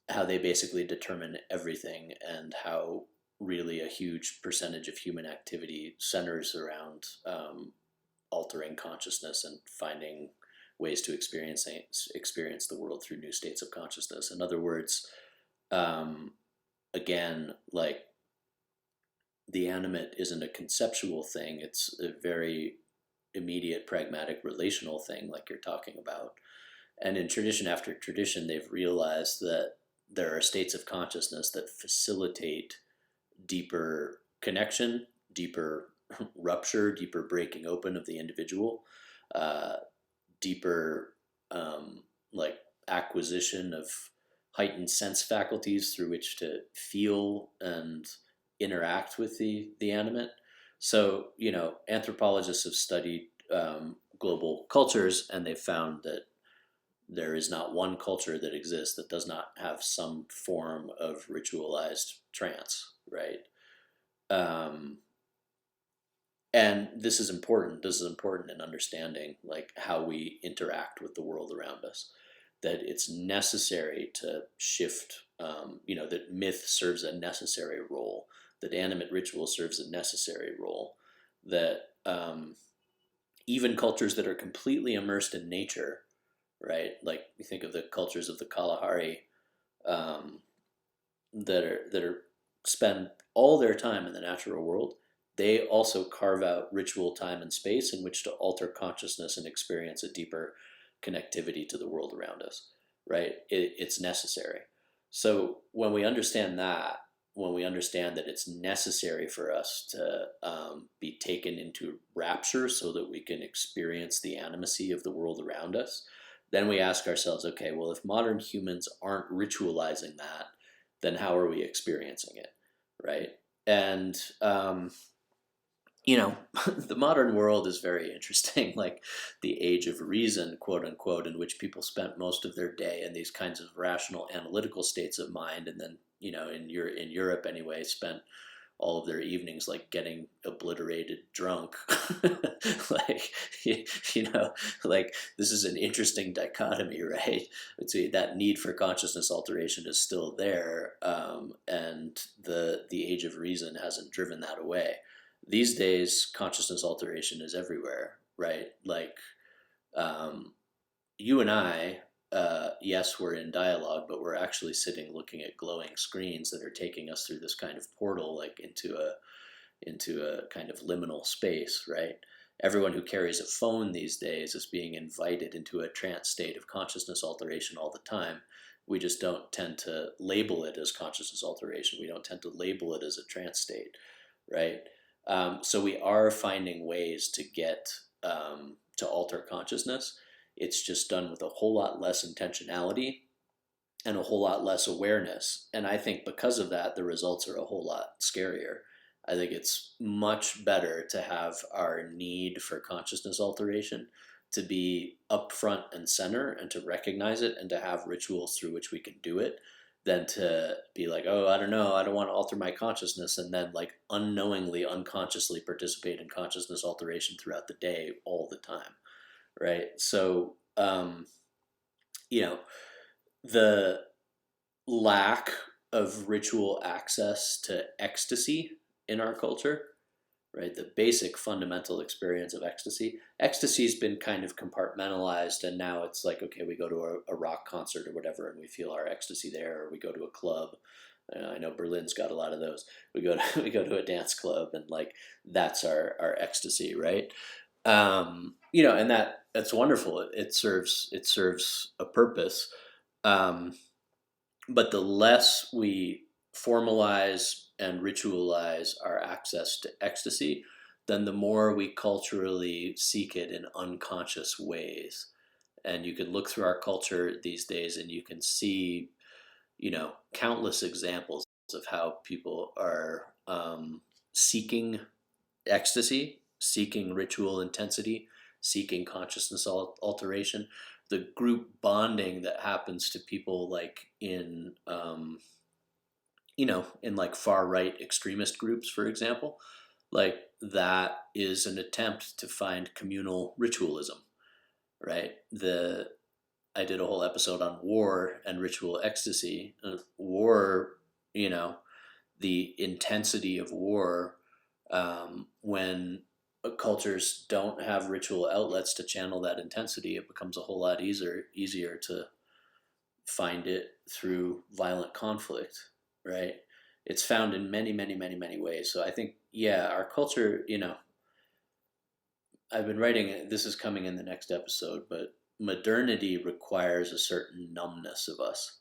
how they basically determine everything, and how really a huge percentage of human activity centers around altering consciousness and finding ways to experience the world through new states of consciousness. In other words, um, again, like the animate isn't a conceptual thing; it's a very immediate, pragmatic, relational thing, like you're talking about. And in tradition after tradition, they've realized that there are states of consciousness that facilitate deeper connection, deeper rupture, deeper breaking open of the individual, uh, deeper like acquisition of heightened sense faculties through which to feel and interact with the animate. So anthropologists have studied global cultures, and they've found that there is not one culture that exists that does not have some form of ritualized trance, right? Um, and this is important. This is important in understanding like how we interact with the world around us. That it's necessary to shift. That myth serves a necessary role. That animate ritual serves a necessary role. That even cultures that are completely immersed in nature, right? Like you think of the cultures of the Kalahari, um, that are spend all their time in the natural world. They also carve out ritual time and space in which to alter consciousness and experience a deeper connectivity to the world around us. Right? It's necessary. So when we understand that, when we understand that it's necessary for us to be taken into rapture so that we can experience the animacy of the world around us, then we ask ourselves, okay, well, if modern humans aren't ritualizing that, then how are we experiencing it, right? And you know, the modern world is very interesting, like the age of reason, quote unquote, in which people spent most of their day in these kinds of rational analytical states of mind, and then, in Europe anyway, spent all of their evenings like getting obliterated drunk. like you, you know like this is an interesting dichotomy, right? That need for consciousness alteration is still there, and the age of reason hasn't driven that away. These days consciousness alteration is everywhere, right? Like, um, you and I, yes, we're in dialogue, but we're actually sitting looking at glowing screens that are taking us through this kind of portal, like into a kind of liminal space, right? Everyone who carries a phone these days is being invited into a trance state of consciousness alteration all the time. We just don't tend to label it as consciousness alteration. We don't tend to label it as a trance state, right? So we are finding ways to get to alter consciousness. It's just done with a whole lot less intentionality and a whole lot less awareness. And I think because of that, the results are a whole lot scarier. I think it's much better to have our need for consciousness alteration to be upfront and center and to recognize it and to have rituals through which we can do it than to be like, oh, I don't know, I don't want to alter my consciousness, and then like unknowingly, unconsciously participate in consciousness alteration throughout the day all the time, right? So, you know, the lack of ritual access to ecstasy in our culture, right? The basic fundamental experience of ecstasy. Ecstasy's been kind of compartmentalized, and now it's like, okay, we go to a rock concert or whatever, and we feel our ecstasy there, or we go to a club. I know Berlin's got a lot of those. We go to we go to a dance club, and like that's our ecstasy, right? And that's wonderful. It serves a purpose. Um, but the less we formalize and ritualize our access to ecstasy, then the more we culturally seek it in unconscious ways. And you can look through our culture these days and you can see, countless examples of how people are seeking ecstasy, seeking ritual intensity, seeking consciousness alteration. The group bonding that happens to people like in like far right extremist groups, for example, like that is an attempt to find communal ritualism, right? I did a whole episode on war and ritual ecstasy. War, you know, the intensity of war, when cultures don't have ritual outlets to channel that intensity, it becomes a whole lot easier to find it through violent conflict, right? It's found in many, many, many, many ways. So I think, yeah, our culture, I've been writing, this is coming in the next episode, but modernity requires a certain numbness of us,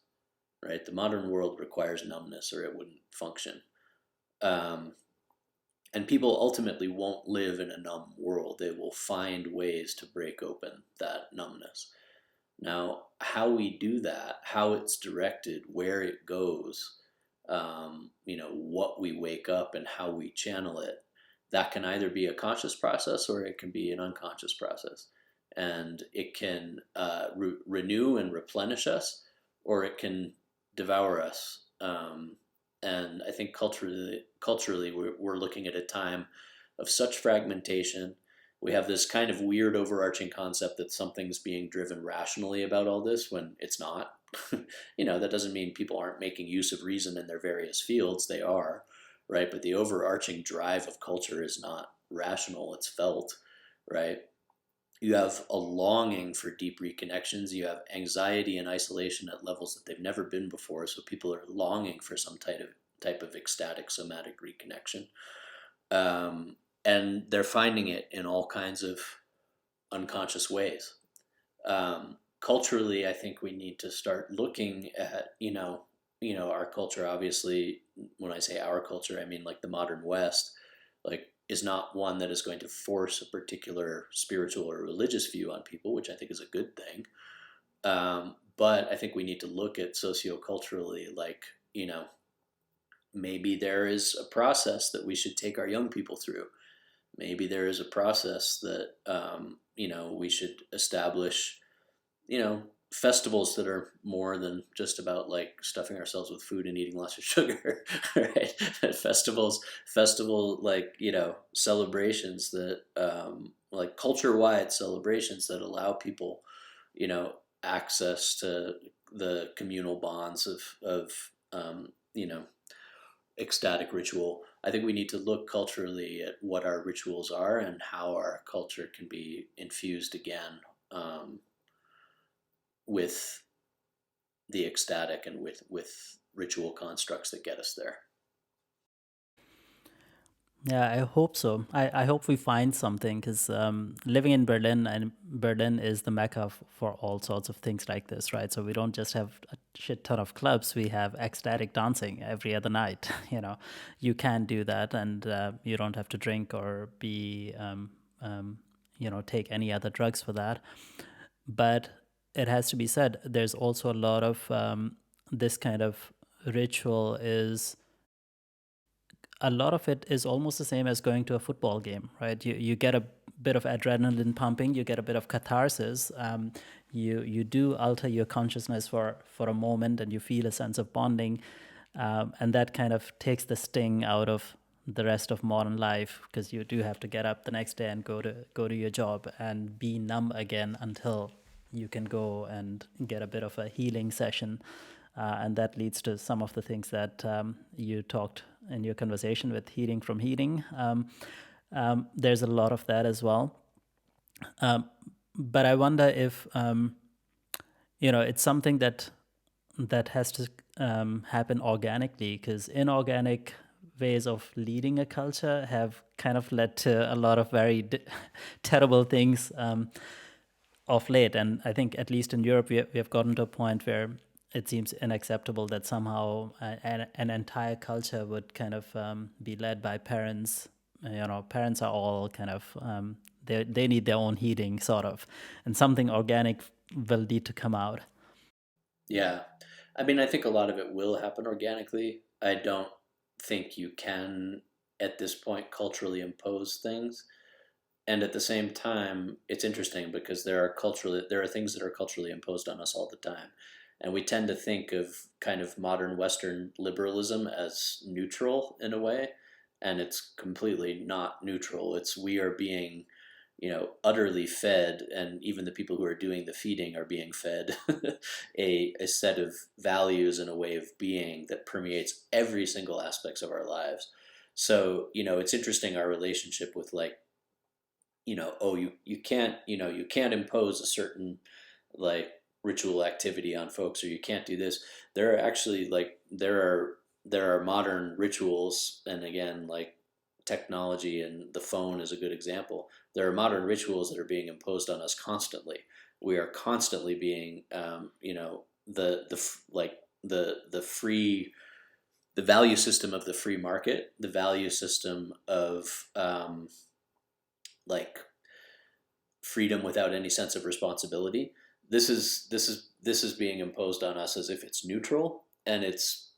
right? The modern world requires numbness or it wouldn't function. Um, and people ultimately won't live in a numb world. They will find ways to break open that numbness. Now, how we do that, how it's directed, where it goes, what we wake up and how we channel it, that can either be a conscious process or it can be an unconscious process. And it can renew and replenish us, or it can devour us. And I think culturally, we're looking at a time of such fragmentation. We have this kind of weird overarching concept that something's being driven rationally about all this when it's not. That doesn't mean people aren't making use of reason in their various fields. They are, right? But the overarching drive of culture is not rational, it's felt, right? You have a longing for deep reconnections. You have anxiety and isolation at levels that they've never been before. So people are longing for some type of ecstatic somatic reconnection. And they're finding it in all kinds of unconscious ways. Culturally, I think we need to start looking at, our culture. Obviously, when I say our culture, I mean like the modern West, like is not one that is going to force a particular spiritual or religious view on people, which I think is a good thing. But I think we need to look at socioculturally, like, maybe there is a process that we should take our young people through. maybe there is a process that we should establish, festivals that are more than just about like stuffing ourselves with food and eating lots of sugar, right? Festival, like, celebrations that, like culture-wide celebrations that allow people, access to the communal bonds of um, you know ecstatic ritual. I think we need to look culturally at what our rituals are and how our culture can be infused again, um, with the ecstatic and with ritual constructs that get us there. Yeah, I hope so. I hope we find something because living in Berlin, and Berlin is the mecca for all sorts of things like this, right? So we don't just have a shit ton of clubs, we have ecstatic dancing every other night. You can do that, and you don't have to drink or um, take any other drugs for that. But it has to be said, there's also a lot of this kind of ritual is a lot of it is almost the same as going to a football game, right? You get a bit of adrenaline pumping, you get a bit of catharsis. You do alter your consciousness for a moment, and you feel a sense of bonding, and that kind of takes the sting out of the rest of modern life because you do have to get up the next day and go to your job and be numb again until you can go and get a bit of a healing session. And that leads to some of the things that you talked in your conversation with healing from healing. There's a lot of that as well. But I wonder if it's something that has to happen organically, because inorganic ways of leading a culture have kind of led to a lot of very terrible things of late. And I think, at least in Europe, we have gotten to a point where it seems unacceptable that somehow an entire culture would kind of be led by parents. Parents are all kind of, they need their own healing, sort of, and something organic will need to come out. Yeah. I mean, I think a lot of it will happen organically. I don't think you can, at this point, culturally impose things. And at the same time, it's interesting because there are things that are culturally imposed on us all the time. And we tend to think of kind of modern Western liberalism as neutral in a way, and it's completely not neutral. It's we are being, utterly fed, and even the people who are doing the feeding are being fed a set of values and a way of being that permeates every single aspects of our lives. So, it's interesting our relationship with, like, oh, you can't, you can't impose a certain, like, ritual activity on folks, or you can't do this. There are actually, like, there are modern rituals, and again, like, technology and the phone is a good example. There are modern rituals that are being imposed on us constantly. We are constantly being, like, the free, the value system of the free market, the value system of, like, freedom without any sense of responsibility. This is being imposed on us as if it's neutral, and it's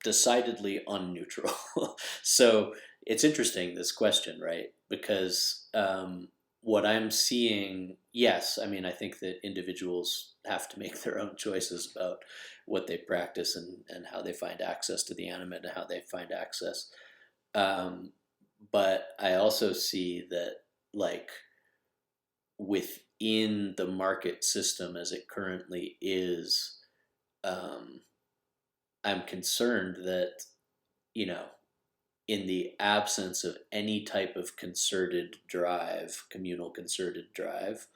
decidedly unneutral. So it's interesting, this question, right? Because what I'm seeing, yes, I mean, I think that individuals have to make their own choices about what they practice, and how they find access to the animate and how they find access. Um, but I also see that, like, within the market system as it currently is, um, I'm concerned that, you know, in the absence of any type of concerted drive, communal concerted drive,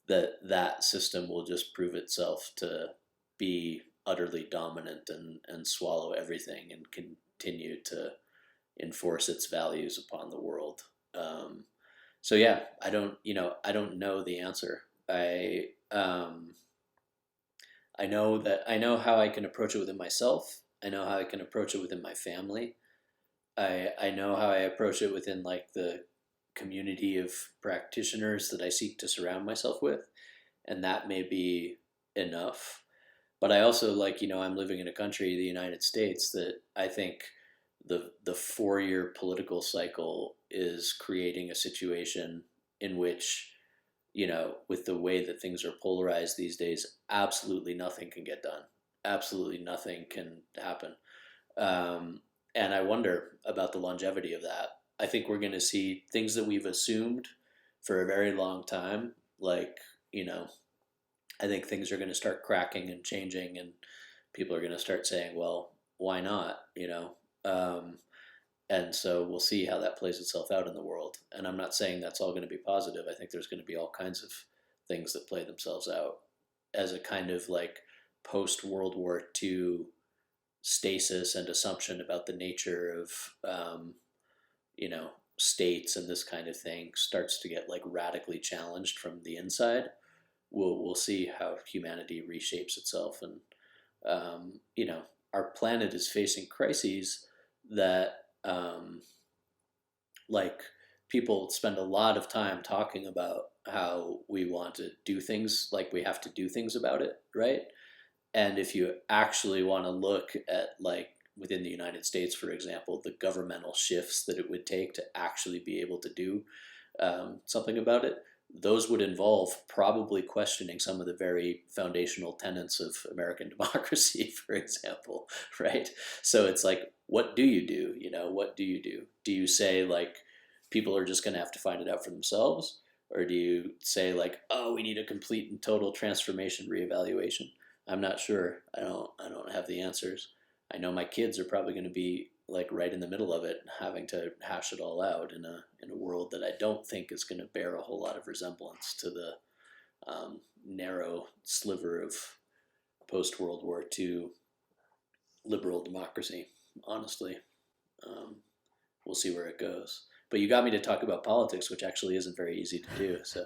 that system will just prove itself to be utterly dominant, and swallow everything and continue to enforce its values upon the world. So yeah, I don't know the answer. I know that I know how I can approach it within myself. I know how I can approach it within my family. I know how I approach it within, like, the community of practitioners that I seek to surround myself with, and that may be enough. But I also, like, I'm living in a country, the United States, that I think the 4 year political cycle is creating a situation in which, with the way that things are polarized these days, absolutely nothing can get done. Absolutely nothing can happen. Um, and I wonder about the longevity of that. I think we're going to see things that we've assumed for a very long time. Like, you know, I think things are going to start cracking and changing, and people are going to start saying, well, why not? And so we'll see how that plays itself out in the world. And I'm not saying that's all going to be positive. I think there's going to be all kinds of things that play themselves out as a kind of like post World War II stasis and assumption about the nature of, you know, states and this kind of thing starts to get like radically challenged from the inside. We'll see how humanity reshapes itself, and our planet is facing crises that like people spend a lot of time talking about how we want to do things, like we have to do things about it, right? And if you actually want to look at, like, within the United States, for example, the governmental shifts that it would take to actually be able to do something about it, those would involve probably questioning some of the very foundational tenets of American democracy, for example, right? So it's like, what do you do? What do you do? Do you say, like, people are just going to have to find it out for themselves? Or do you say, like, oh, we need a complete and total transformation reevaluation? I'm not sure. I don't have the answers. I know my kids are probably going to be like right in the middle of it, having to hash it all out in a world that I don't think is going to bear a whole lot of resemblance to the narrow sliver of post World War II liberal democracy. Honestly, um, we'll see where it goes. But you got me to talk about politics, which actually isn't very easy to do. So,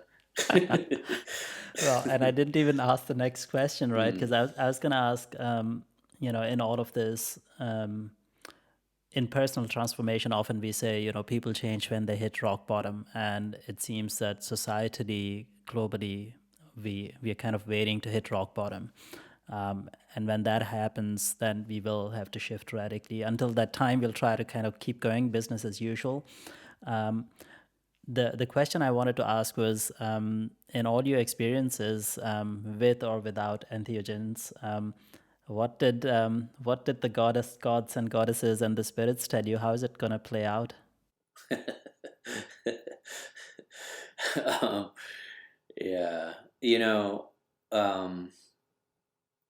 Well, and I didn't even ask the next question, right? Because mm, I was going to ask, in all of this, in personal transformation, often we say, people change when they hit rock bottom. And it seems that societally, globally, we are kind of waiting to hit rock bottom. And when that happens, then we will have to shift radically. Until that time, we'll try to kind of keep going business as usual. The question I wanted to ask was, in all your experiences, with or without entheogens, what did the gods and goddesses and the spirits tell you? How is it gonna play out? um, yeah, you know, um,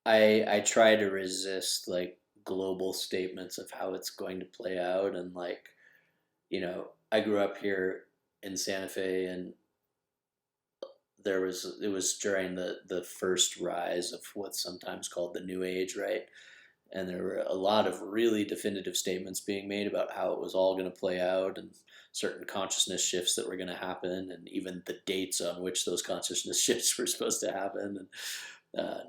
I try to resist like global statements of how it's going to play out, and like, I grew up here in Santa Fe, and it was during the first rise of what's sometimes called the New Age, right? And there were a lot of really definitive statements being made about how it was all going to play out, and certain consciousness shifts that were going to happen, and even the dates on which those consciousness shifts were supposed to happen. And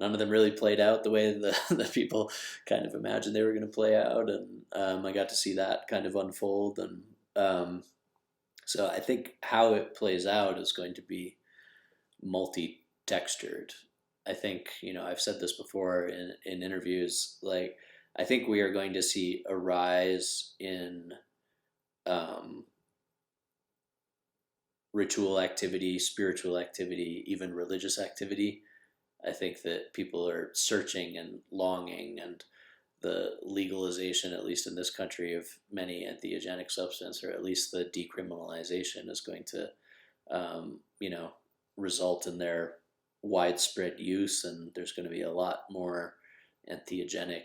none of them really played out the way the people kind of imagined they were going to play out. And I got to see that kind of unfold. And so I think how it plays out is going to be multi-textured. I think, I've said this before in interviews, like, I think we are going to see a rise in um, ritual activity, spiritual activity, even religious activity. I think that people are searching and longing, and the legalization, at least in this country, of many entheogenic substances, or at least the decriminalization, is going to, um, you know, result in their widespread use, and there's going to be a lot more entheogenic,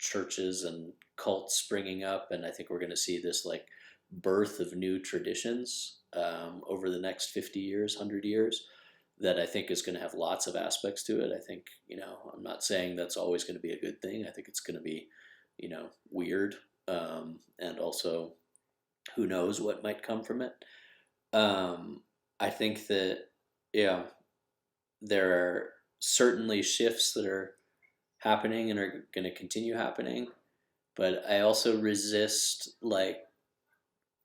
churches and cults springing up, and I think we're going to see this like birth of new traditions over the next 50 years, 100 years, that I think is going to have lots of aspects to it. I think, I'm not saying that's always going to be a good thing. I think it's going to be, weird, and also who knows what might come from it. I think that, yeah, there are certainly shifts that are happening and are going to continue happening, but I also resist like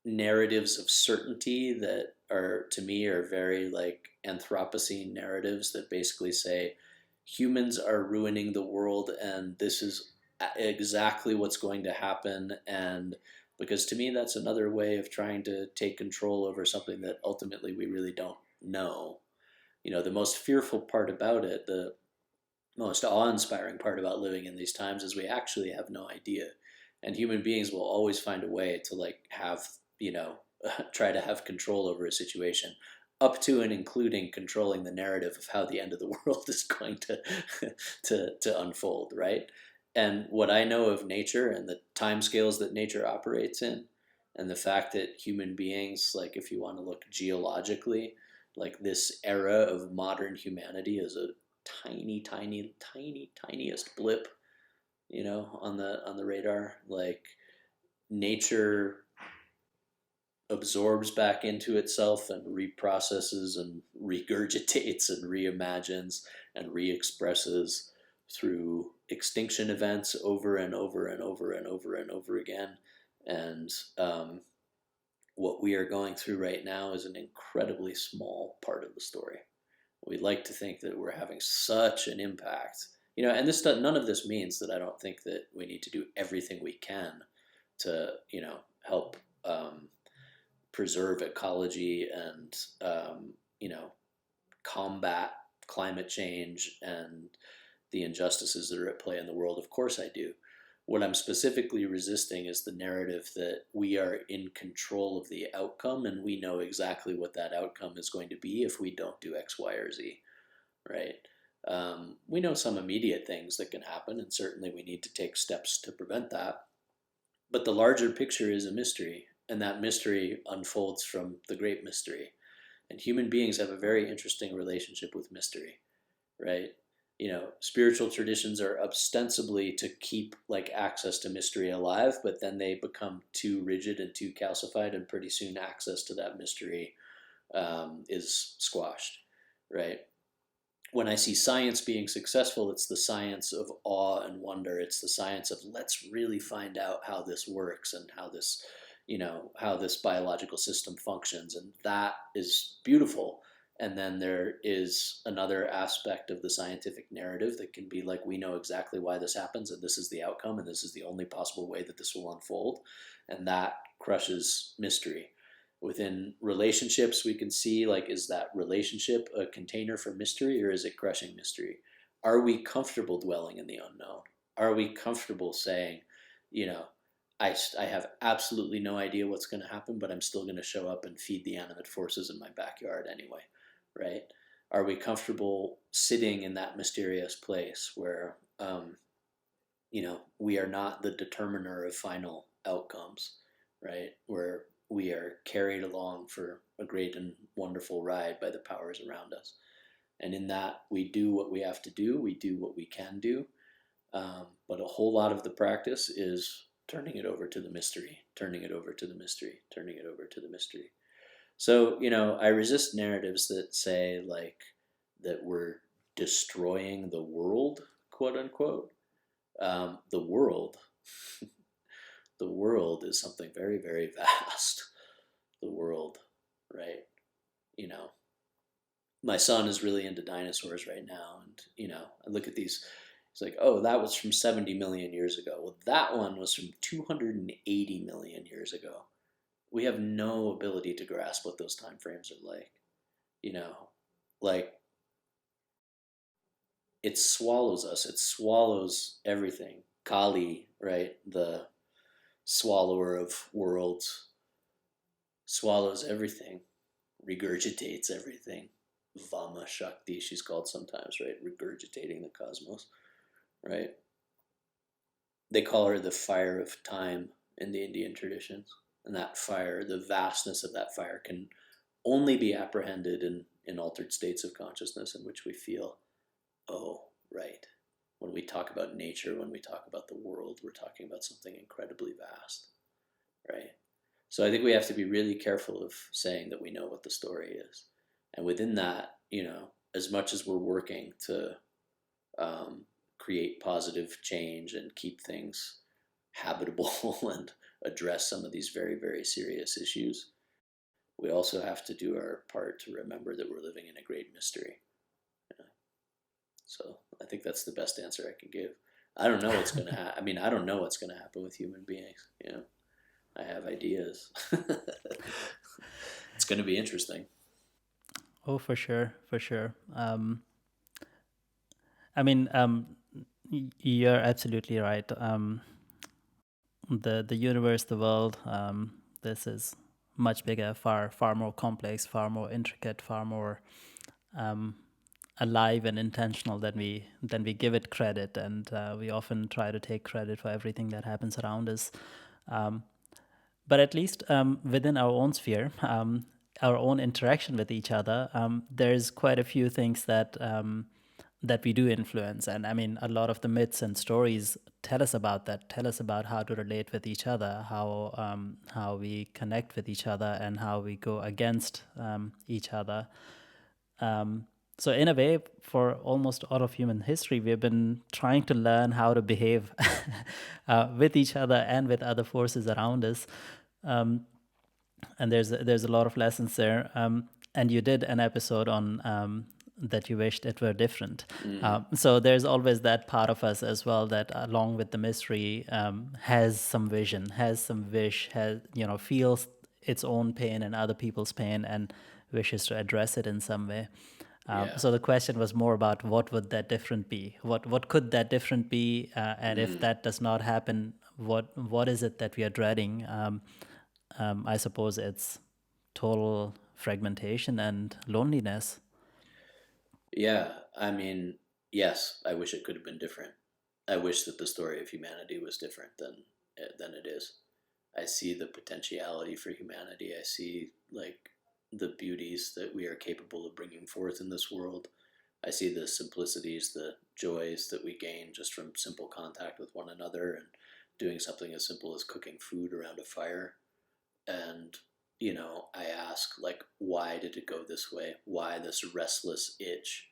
narratives of certainty that are, to me, are very like Anthropocene narratives that basically say humans are ruining the world, and this is exactly what's going to happen. And because to me, that's another way of trying to take control over something that ultimately we really don't know. The most fearful part about it, the most awe-inspiring part about living in these times, is we actually have no idea. And human beings will always find a way to like have, try to have control over a situation, up to and including controlling the narrative of how the end of the world is going to to unfold, right? And what I know of nature and the timescales that nature operates in, and the fact that human beings, like if you want to look geologically, like this era of modern humanity is a tiny, tiny, tiny, tiniest blip, on the radar. Like nature absorbs back into itself and reprocesses and regurgitates and reimagines and re-expresses through extinction events over and over and over and over and over again. And what we are going through right now is an incredibly small part of the story. We'd like to think that we're having such an impact, and none of this means that I don't think that we need to do everything we can to, help preserve ecology and, combat climate change and the injustices that are at play in the world. Of course I do. What I'm specifically resisting is the narrative that we are in control of the outcome and we know exactly what that outcome is going to be if we don't do X, Y, or Z, right? We know some immediate things that can happen, and certainly we need to take steps to prevent that. But the larger picture is a mystery, and that mystery unfolds from the great mystery. And human beings have a very interesting relationship with mystery, right? Spiritual traditions are ostensibly to keep like access to mystery alive, but then they become too rigid and too calcified, and pretty soon access to that mystery is squashed, right? When I see science being successful, it's the science of awe and wonder. It's the science of let's really find out how this works and how this biological system functions, and that is beautiful. And then there is another aspect of the scientific narrative that can be like, we know exactly why this happens, and this is the outcome, and this is the only possible way that this will unfold, and that crushes mystery. Within relationships, we can see like, is that relationship a container for mystery, or is it crushing mystery? Are we comfortable dwelling in the unknown? Are we comfortable saying, you know I have absolutely no idea what's going to happen, but I'm still going to show up and feed the animate forces in my backyard anyway, right? Are we comfortable sitting in that mysterious place where we are not the determiner of final outcomes, right? Where we are carried along for a great and wonderful ride by the powers around us. And in that, we do what we have to do, we do what we can do. But a whole lot of the practice is turning it over to the mystery, turning it over to the mystery, turning it over to the mystery. So, I resist narratives that say, like, that we're destroying the world, quote unquote. The world, the world is something very, very vast. The world, right? You know, my son is really into dinosaurs right now, and I look at these. It's like, oh, that was from 70 million years ago. Well, that one was from 280 million years ago. We have no ability to grasp what those time frames are like. You know, like it swallows us. It swallows everything. Kali, right, the swallower of worlds, swallows everything, regurgitates everything. Vama Shakti, she's called sometimes, right? Regurgitating the cosmos, right? They call her the fire of time in the Indian traditions. And that fire, the vastness of that fire, can only be apprehended in altered states of consciousness in which we feel, oh, right. When we talk about nature, when we talk about the world, we're talking about something incredibly vast, right? So I think we have to be really careful of saying that we know what the story is. And within that, as much as we're working to create positive change and keep things habitable and address some of these very, very serious issues, we also have to do our part to remember that we're living in a great mystery. Yeah. So I think that's the best answer I can give. I don't know what's gonna happen. I mean, I don't know what's gonna happen with human beings. I have ideas. It's gonna be interesting. Oh, for sure, for sure. I mean, you're absolutely right. The universe, the world, this is much bigger, far more complex, far more intricate, far more um, alive and intentional than we give it credit, and we often try to take credit for everything that happens around us. Um, but at least within our own sphere, our own interaction with each other, there's quite a few things that we do influence. And I mean, a lot of the myths and stories tell us about that, tell us about how to relate with each other, how we connect with each other, and how we go against each other. Um, so in a way, for almost all of human history, we've been trying to learn how to behave with each other and with other forces around us. Um, and there's a lot of lessons there. And you did an episode on that you wished it were different. Mm, So there's always that part of us as well that, along with the mystery, has some vision, has some wish, has feels its own pain and other people's pain, and wishes to address it in some way. yeah. So the question was more about what would that different be? What could that different be? And if Mm, that does not happen, what is it that we are dreading? I suppose it's total fragmentation and loneliness. yeah. I mean, yes. I wish it could have been different. I wish that the story of humanity was different than it is. I see the potentiality for humanity. I see like the beauties that we are capable of bringing forth in this world. I see the simplicities, the joys that we gain just from simple contact with one another and doing something as simple as cooking food around a fire. And I ask, like, why did it go this way? Why this restless itch?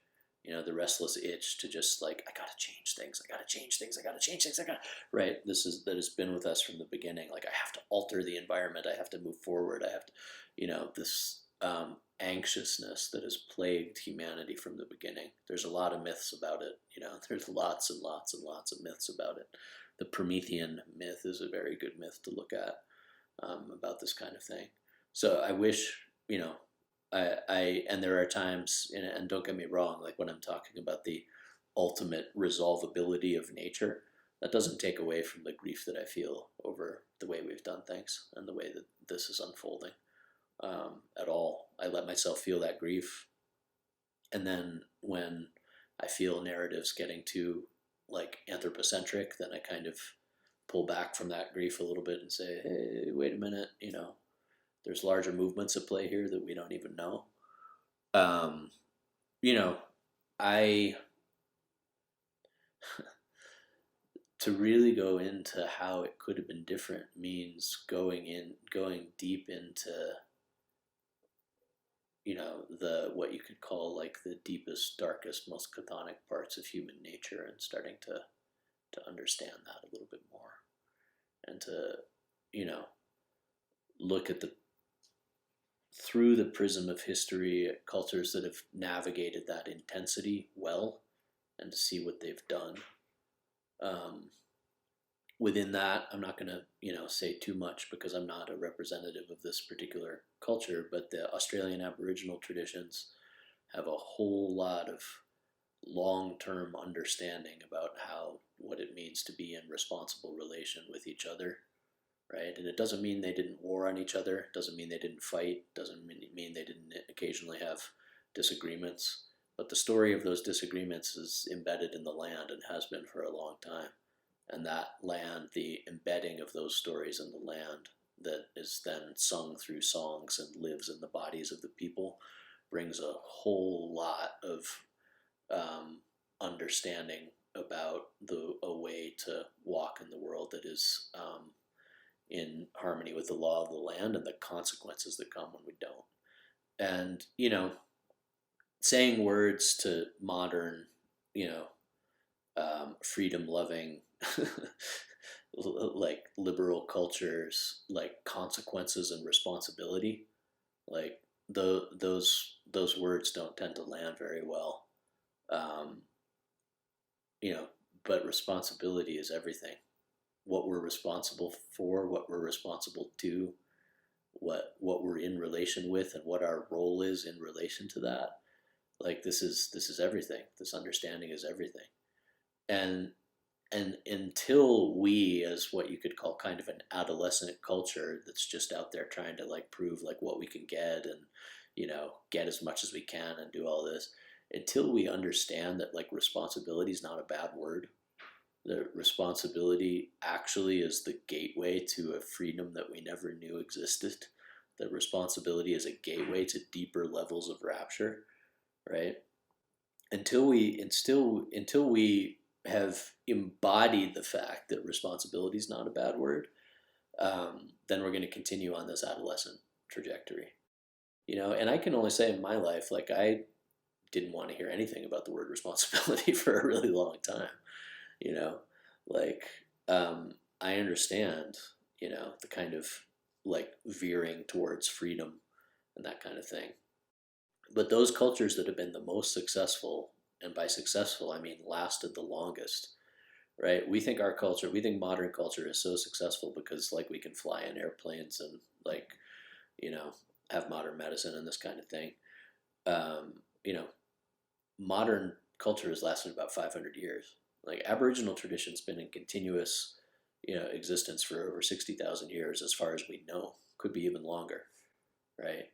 The restless itch to just, like, I gotta change things, I gotta change things, I gotta change things, I gotta, right? That has been with us from the beginning. Like, I have to alter the environment, I have to move forward, I have to, this anxiousness that has plagued humanity from the beginning. There's a lot of myths about it. There's lots and lots and lots of myths about it. The Promethean myth is a very good myth to look at, about this kind of thing. So I wish, and there are times, and don't get me wrong, like when I'm talking about the ultimate resolvability of nature, that doesn't take away from the grief that I feel over the way we've done things and the way that this is unfolding, at all. I let myself feel that grief. And then when I feel narratives getting too, like, anthropocentric, then I kind of pull back from that grief a little bit and say, hey, wait a minute, there's larger movements at play here that we don't even know. Um, you know, I to really go into how it could have been different means going deep into, the what you could call like the deepest, darkest, most chthonic parts of human nature, and starting to understand that a little bit more, and to, you know, look at the through the prism of history at cultures that have navigated that intensity well, and to see what they've done. Um, Within that, I'm not going to, say too much because I'm not a representative of this particular culture, but the Australian Aboriginal traditions have a whole lot of long-term understanding about how what it means to be in responsible relation with each other, right? And it doesn't mean they didn't war on each other, doesn't mean they didn't fight, doesn't mean they didn't occasionally have disagreements, but the story of those disagreements is embedded in the land and has been for a long time. And that land, the embedding of those stories in the land that is then sung through songs and lives in the bodies of the people, brings a whole lot of, um, understanding about a way to walk in the world that is, in harmony with the law of the land and the consequences that come when we don't. And, saying words to modern, you know, freedom loving, like liberal cultures, like consequences and responsibility, like those words don't tend to land very well. Um, but responsibility is everything. What we're responsible for, what we're responsible to, what we're in relation with, and what our role is in relation to that. Like this is everything. This understanding is everything. And until we, as what you could call kind of an adolescent culture that's just out there trying to like prove like what we can get, and get as much as we can and do all this, until we understand that like responsibility is not a bad word, that responsibility actually is the gateway to a freedom that we never knew existed, that responsibility is a gateway to deeper levels of rapture, right? Until we have embodied the fact that responsibility is not a bad word, then we're going to continue on this adolescent trajectory. And I can only say in my life, like I didn't want to hear anything about the word responsibility for a really long time. You know, like I understand, the kind of like veering towards freedom and that kind of thing. But those cultures that have been the most successful, and by successful I mean lasted the longest, right? We think modern culture is so successful because like we can fly in airplanes and like, you know, have modern medicine and this kind of thing. Um, you know, Modern culture has lasted about 500 years. Like Aboriginal tradition's been in continuous, existence for over 60,000 years, as far as we know. Could be even longer, right?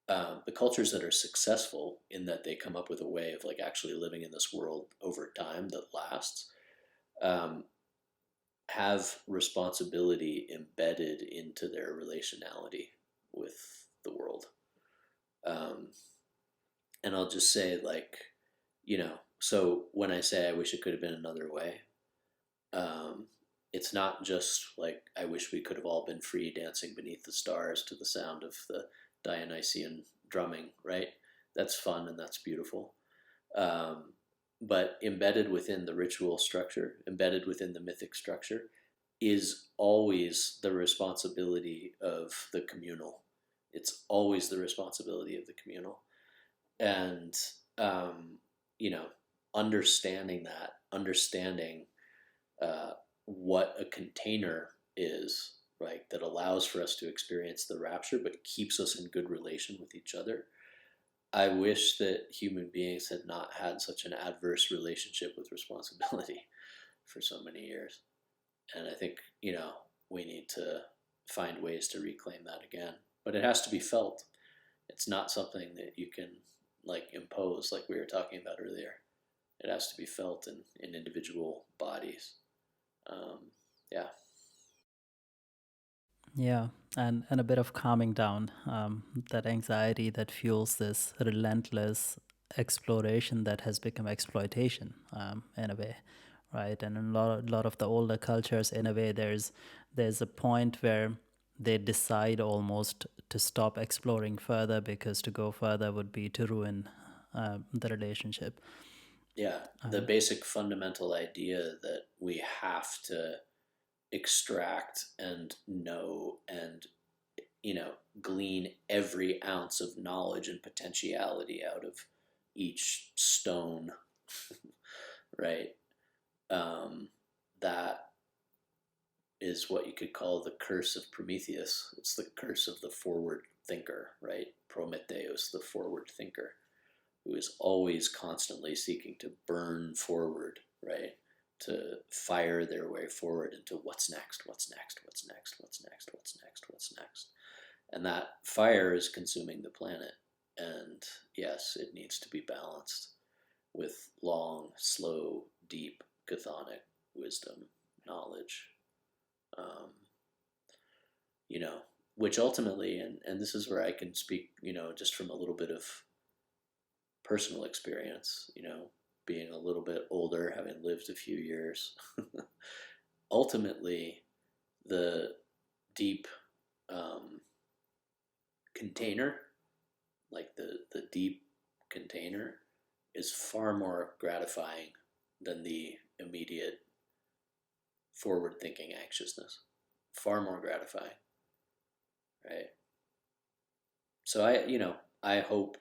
The cultures that are successful in that they come up with a way of like actually living in this world over time that lasts, um, have responsibility embedded into their relationality with the world. Um, and I'll just say, like, so when I say I wish it could have been another way, um, it's not just like I wish we could have all been free dancing beneath the stars to the sound of the Dionysian drumming, right? That's fun and that's beautiful. Um, but embedded within the ritual structure, embedded within the mythic structure, is always the responsibility of the communal. It's always the responsibility of the communal. And, um, you know, understanding uh, what a container is, right, that allows for us to experience the rapture but keeps us in good relation with each other. I wish that human beings had not had such an adverse relationship with responsibility for so many years. And I think, we need to find ways to reclaim that again. But it has to be felt. It's not something that you can like impose, like we were talking about earlier. It has to be felt in individual bodies. Yeah. Yeah, and a bit of calming down, that anxiety that fuels this relentless exploration that has become exploitation, in a way, right? And in a lot of the older cultures, in a way, there's a point where they decide almost to stop exploring further because to go further would be to ruin the relationship. Yeah. The basic fundamental idea that we have to extract and know and, glean every ounce of knowledge and potentiality out of each stone, right? That is what you could call the curse of Prometheus. It's the curse of the forward thinker, right? Prometheus, the forward thinker, who is always constantly seeking to burn forward, right? To fire their way forward into what's next, what's next, what's next, what's next, what's next, what's next. And that fire is consuming the planet. And yes, it needs to be balanced with long, slow, deep, chthonic wisdom, knowledge, um, you know, which ultimately, and this is where I can speak, just from a little bit of personal experience, being a little bit older, having lived a few years, ultimately, the deep um, container, like the deep container, is far more gratifying than the immediate forward thinking anxiousness. Far more gratifying, right? So I hope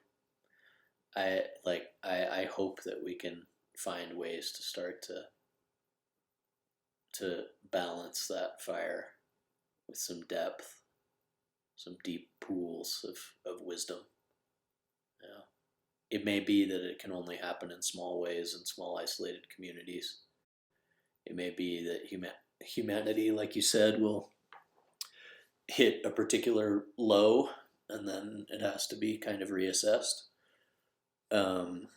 I hope that we can find ways to start to to balance that fire with some depth, some deep pools of wisdom. Yeah. It may be that it can only happen in small ways in small isolated communities. It may be that humanity, like you said, will hit a particular low and then it has to be kind of reassessed. Um,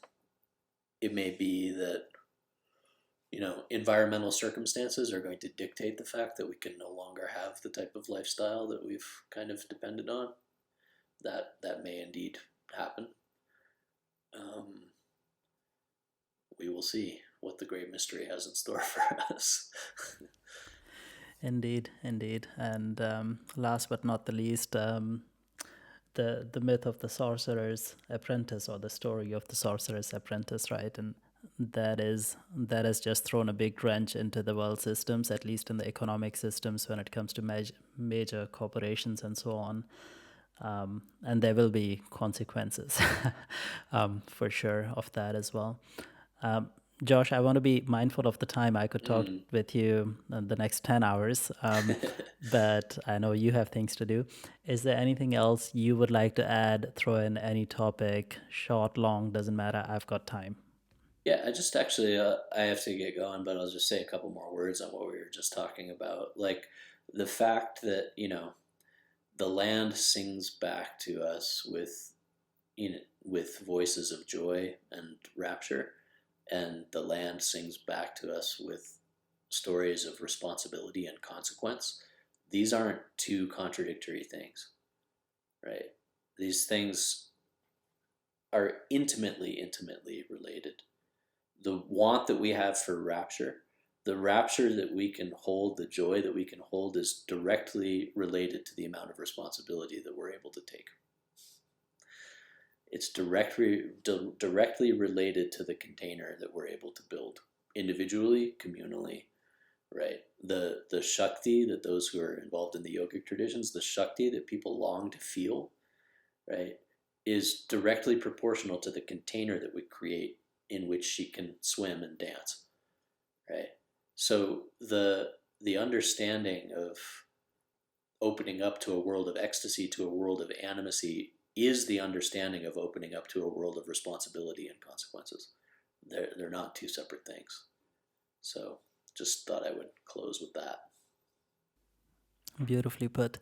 it may be that environmental circumstances are going to dictate the fact that we can no longer have the type of lifestyle that we've kind of depended on. That may indeed happen. Um, we will see what the great mystery has in store for us. Indeed, indeed. And last but not the least, the myth of the sorcerer's apprentice, or the story of the sorcerer's apprentice, right? And that has just thrown a big wrench into the world systems, at least in the economic systems, when it comes to major corporations and so on. And there will be consequences for sure of that as well. Um, Josh, I want to be mindful of the time. I could talk with you the next 10 hours, but I know you have things to do. Is there anything else you would like to add? Throw in any topic, short, long, doesn't matter. I've got time. Yeah, I just actually I have to get going, but I'll just say a couple more words on what we were just talking about. Like the fact that, the land sings back to us with voices of joy and rapture, and the land sings back to us with stories of responsibility and consequence. These aren't two contradictory things, right? These things are intimately related. The want that we have for rapture, the rapture that we can hold, the joy that we can hold, is directly related to the amount of responsibility that we're able to take. It's directly related to the container that we're able to build individually, communally, right? The Shakti that those who are involved in the yogic traditions, the Shakti that people long to feel, right, is directly proportional to the container that we create in which she can swim and dance, right? So the understanding of opening up to a world of ecstasy, to a world of animacy, is the understanding of opening up to a world of responsibility and consequences. They're not two separate things. So just thought I would close with that. Beautifully put.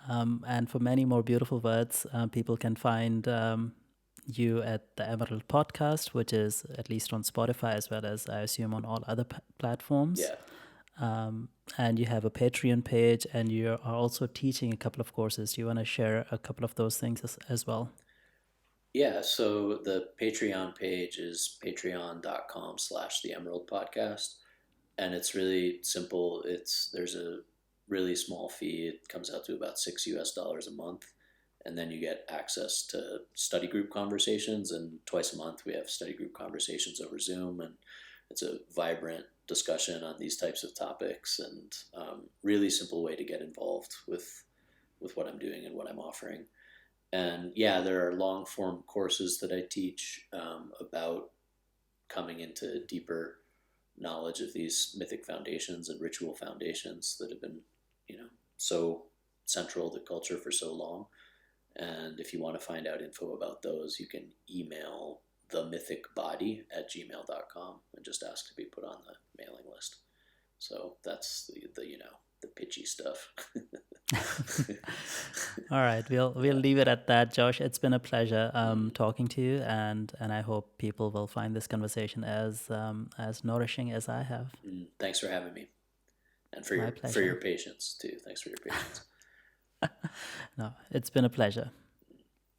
And for many more beautiful words, people can find you at the Emerald Podcast, which is at least on Spotify, as well as, I assume, on all other platforms. Yeah. And you have a Patreon page, and you are also teaching a couple of courses. Do you want to share a couple of those things as well? Yeah, so the Patreon page is patreon.com/the Emerald Podcast. And it's really simple. There's a really small fee. It comes out to about $6 a month. And then you get access to study group conversations, and twice a month we have study group conversations over Zoom, and it's a vibrant discussion on these types of topics, and really simple way to get involved with what I'm doing and what I'm offering. And yeah, there are long form courses that I teach about coming into deeper knowledge of these mythic foundations and ritual foundations that have been, so central to culture for so long. And if you want to find out info about those, you can email themythicbody@gmail.com and just ask to be put on the mailing list. So that's the pitchy stuff. All right, we'll leave it at that, Josh. It's been a pleasure talking to you, and I hope people will find this conversation as nourishing as I have. Thanks for having me, and for My your pleasure. patience too. Thanks for your patience. No, it's been a pleasure.